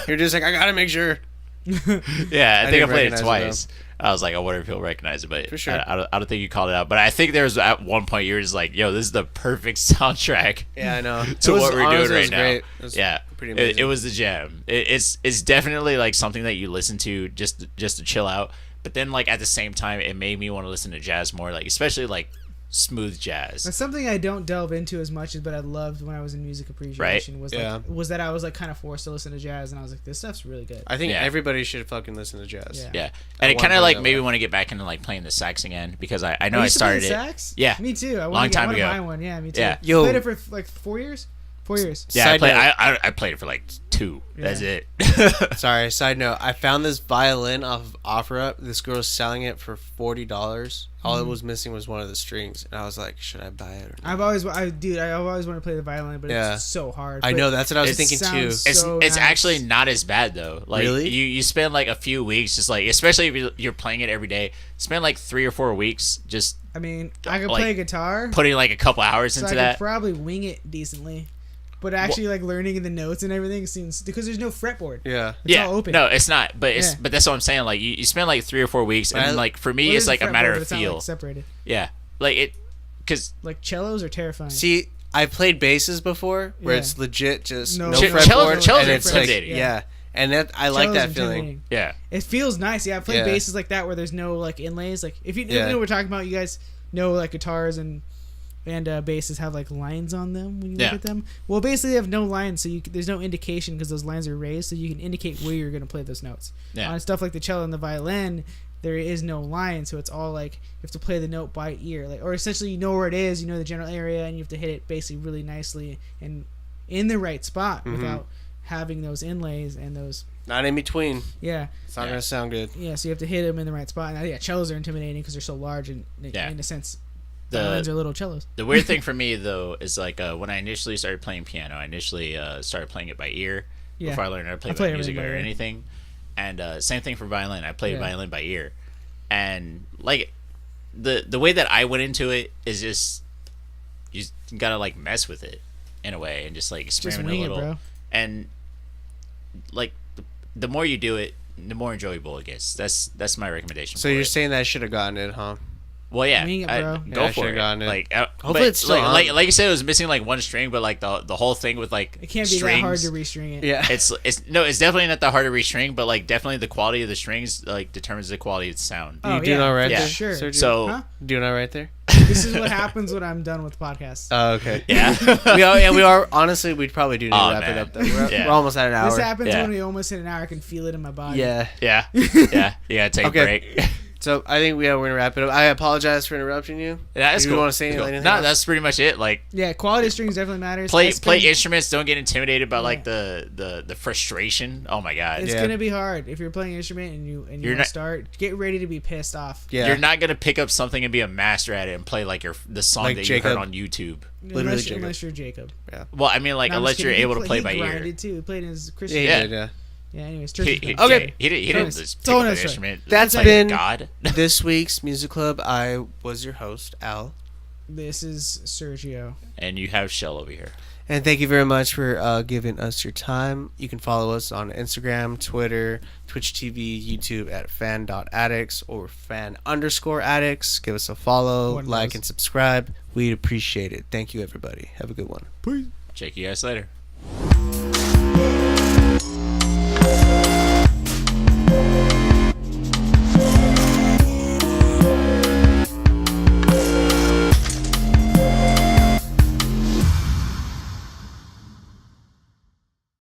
S1: You're just like I gotta make sure.
S2: Yeah, I think I
S1: didn't
S2: played it
S1: recognize it,
S2: twice. I was like, I wonder if he'll recognize it, but
S1: For sure.
S2: I don't think you called it out. But I think there was at one point you were just like, yo, this is the perfect soundtrack.
S1: Yeah, I know.
S2: To what we're
S1: honestly,
S2: doing
S1: it was
S2: right
S1: great.
S2: now.
S1: It was
S2: Yeah,
S1: pretty
S2: it
S1: amazing.
S2: was the jam. It's definitely like something that you listen to just to chill out. But then like at the same time, it made me want to listen to jazz more. Like especially like smooth jazz.
S3: That's something I don't delve into as much, but I loved when I was in music appreciation. Was that I was like kind of forced to listen to jazz, and I was like, this stuff's really good.
S1: I think everybody should fucking listen to jazz.
S2: Yeah, and it kind of like maybe want to get back into like playing the sax again because I know I started it.
S3: Sax?
S2: Yeah,
S3: me too.
S2: Long time ago.
S3: Buy one. Yeah, me too.
S2: Yeah.
S1: Yo.
S3: Played it for like 4 years. 4 years.
S2: Yeah, I played it for like 2.
S3: Yeah.
S2: That's it.
S1: Sorry, side note. I found this violin off of OfferUp. This girl was selling it for $40. All it was missing was one of the strings, and I was like, "Should I buy it?" Or not?
S3: I've always wanted to play the violin, but it's so hard.
S1: I
S3: But
S1: know, that's what I was
S2: It
S1: thinking too.
S2: It's
S3: so
S2: it's
S3: nice.
S2: actually not as bad though. Like
S1: Really?
S2: you spend like a few weeks just like, especially if you're playing it every day, spend like 3 or 4 weeks just
S3: I mean, I could
S2: like,
S3: play guitar,
S2: putting like a couple hours
S3: so
S2: into
S3: I could
S2: that.
S3: probably wing it decently. But actually, like learning the notes and everything seems because there's no fretboard.
S1: Yeah.
S3: It's
S2: Yeah,
S3: all open.
S2: no, it's not. But
S3: Yeah.
S2: but that's what I'm saying. Like you spend like 3 or 4 weeks, and
S1: I-
S2: then, like for me,
S3: Well,
S2: it's
S3: there's
S2: like a
S3: fretboard,
S2: matter
S3: but
S2: of
S3: it's not,
S2: feel.
S3: like, separated.
S2: Yeah, like it, because
S3: Like cellos are terrifying.
S1: See, I played basses before, where
S3: Yeah.
S1: it's legit just
S3: No
S1: no,
S3: fretboard.
S1: fretboard,
S2: cellos
S1: and
S2: are
S1: it's like
S2: intimidating.
S1: yeah, and that I like
S3: Cellos
S1: that
S3: are
S1: feeling.
S3: intimidating.
S2: yeah,
S3: It feels nice. Yeah, I've played
S1: Yeah.
S3: basses like that where there's no like inlays. Like if you
S1: Yeah.
S3: know what we're talking about, you guys know like guitars and basses have like lines on them when you
S2: Yeah.
S3: look at them. Well, basically they have no lines, so there's no indication because those lines are raised, so you can indicate where you're going to play those notes.
S2: Yeah.
S3: On stuff like the cello and the violin, there is no line, so it's all like you have to play the note by ear, like or essentially you know where it is, you know the general area, and you have to hit it basically really nicely and in the right spot without having those inlays and those.
S1: Not in between.
S3: Yeah.
S1: It's not
S2: Yeah.
S1: gonna sound good.
S3: Yeah, so you have to hit them in the right spot. And yeah, cellos are intimidating because they're so large and
S2: Yeah.
S3: in a sense,
S2: The-
S3: violins are little cellos.
S2: The weird thing for me though is like when I initially started playing piano, I initially started playing it by ear
S3: Yeah.
S2: before I learned how to play
S3: I play
S2: music
S3: everything by
S2: or
S3: ear.
S2: anything. And same thing for violin. I played
S3: Yeah.
S2: violin by ear, and like the way that I went into it is just you just gotta like mess with it in a way and just like experiment
S3: wing
S2: a
S3: it,
S2: little.
S3: bro.
S2: And like the more you do it, the more enjoyable it gets. That's my recommendation.
S1: So
S2: for
S1: you're
S2: it.
S1: saying that I should have gotten it, huh?
S2: Well, yeah,
S3: Wing it, bro.
S2: go
S1: Yeah, I
S2: for
S1: should've
S2: it.
S1: gotten it.
S2: Like,
S1: Hopefully
S2: but
S1: it's still on.
S2: like you said, it was missing like one string, but like the whole thing with like
S3: It can't be
S2: strings,
S3: that hard to restring it.
S1: Yeah.
S2: It's definitely not that hard to restring, but like definitely the quality of the strings like determines the quality of the sound.
S3: Oh,
S1: You doing all right
S2: Yeah.
S1: there?
S3: Sure.
S1: Sergio?
S2: So
S3: Huh?
S1: doing all right there?
S3: This is what happens when I'm done with podcasts.
S1: Oh, okay.
S2: yeah,
S1: we are honestly. We'd probably do need to
S2: Aw,
S1: wrap it
S2: man.
S1: up. Though. We're,
S2: Yeah.
S1: we're almost at an hour.
S3: This happens
S2: Yeah.
S3: when we almost hit an hour. I can feel it in my body.
S1: Yeah.
S2: yeah. You gotta take
S1: Okay.
S2: a break.
S1: So I think we're gonna wrap it up. I apologize for interrupting you.
S2: Yeah, that's
S1: Do
S2: cool.
S1: you want to say
S2: That's
S1: anything?
S2: cool. No,
S1: else?
S2: that's pretty much it. Like
S3: Yeah, quality of strings definitely matters.
S2: play
S3: It's gonna-
S2: instruments. Don't get intimidated by like
S3: Yeah.
S2: the frustration. Oh my god.
S3: It's
S1: Yeah.
S3: gonna be hard if you're playing an instrument and you
S2: You're
S3: want to
S2: not-
S3: start. Get ready to be pissed off.
S1: Yeah.
S2: You're not gonna pick up something and be a master at it and play like the song
S1: Like
S2: that
S1: Jacob.
S2: you heard on YouTube.
S1: Literally
S3: Unless,
S1: Jacob.
S3: unless you're Jacob.
S2: Well, I mean, like
S3: No, I'm
S2: unless
S3: just
S2: you're
S3: kidding.
S2: able to play by
S3: he
S2: ear.
S3: grinded too. He played in his Christian.
S1: Yeah, he
S2: Yeah.
S1: did. Yeah.
S3: Yeah. Anyways,
S2: He,
S3: church.
S2: he,
S1: Okay.
S2: yeah, he didn't
S3: Anyways,
S2: just
S3: it's
S2: pick
S3: all
S2: up an
S3: another story.
S2: instrument.
S1: That's
S2: like
S1: been
S2: God.
S1: this week's Music Club. I was your host, Al,
S3: This is Sergio.
S2: And you have Shell over here.
S1: and thank you very much for giving us your time. You can follow us on Instagram, Twitter, Twitch TV, YouTube at fan.addicts or fan_addicts. Give us a follow,
S3: One of
S1: like,
S3: those.
S1: and subscribe. We'd appreciate it. Thank you, everybody. Have a good one.
S2: Check you guys later.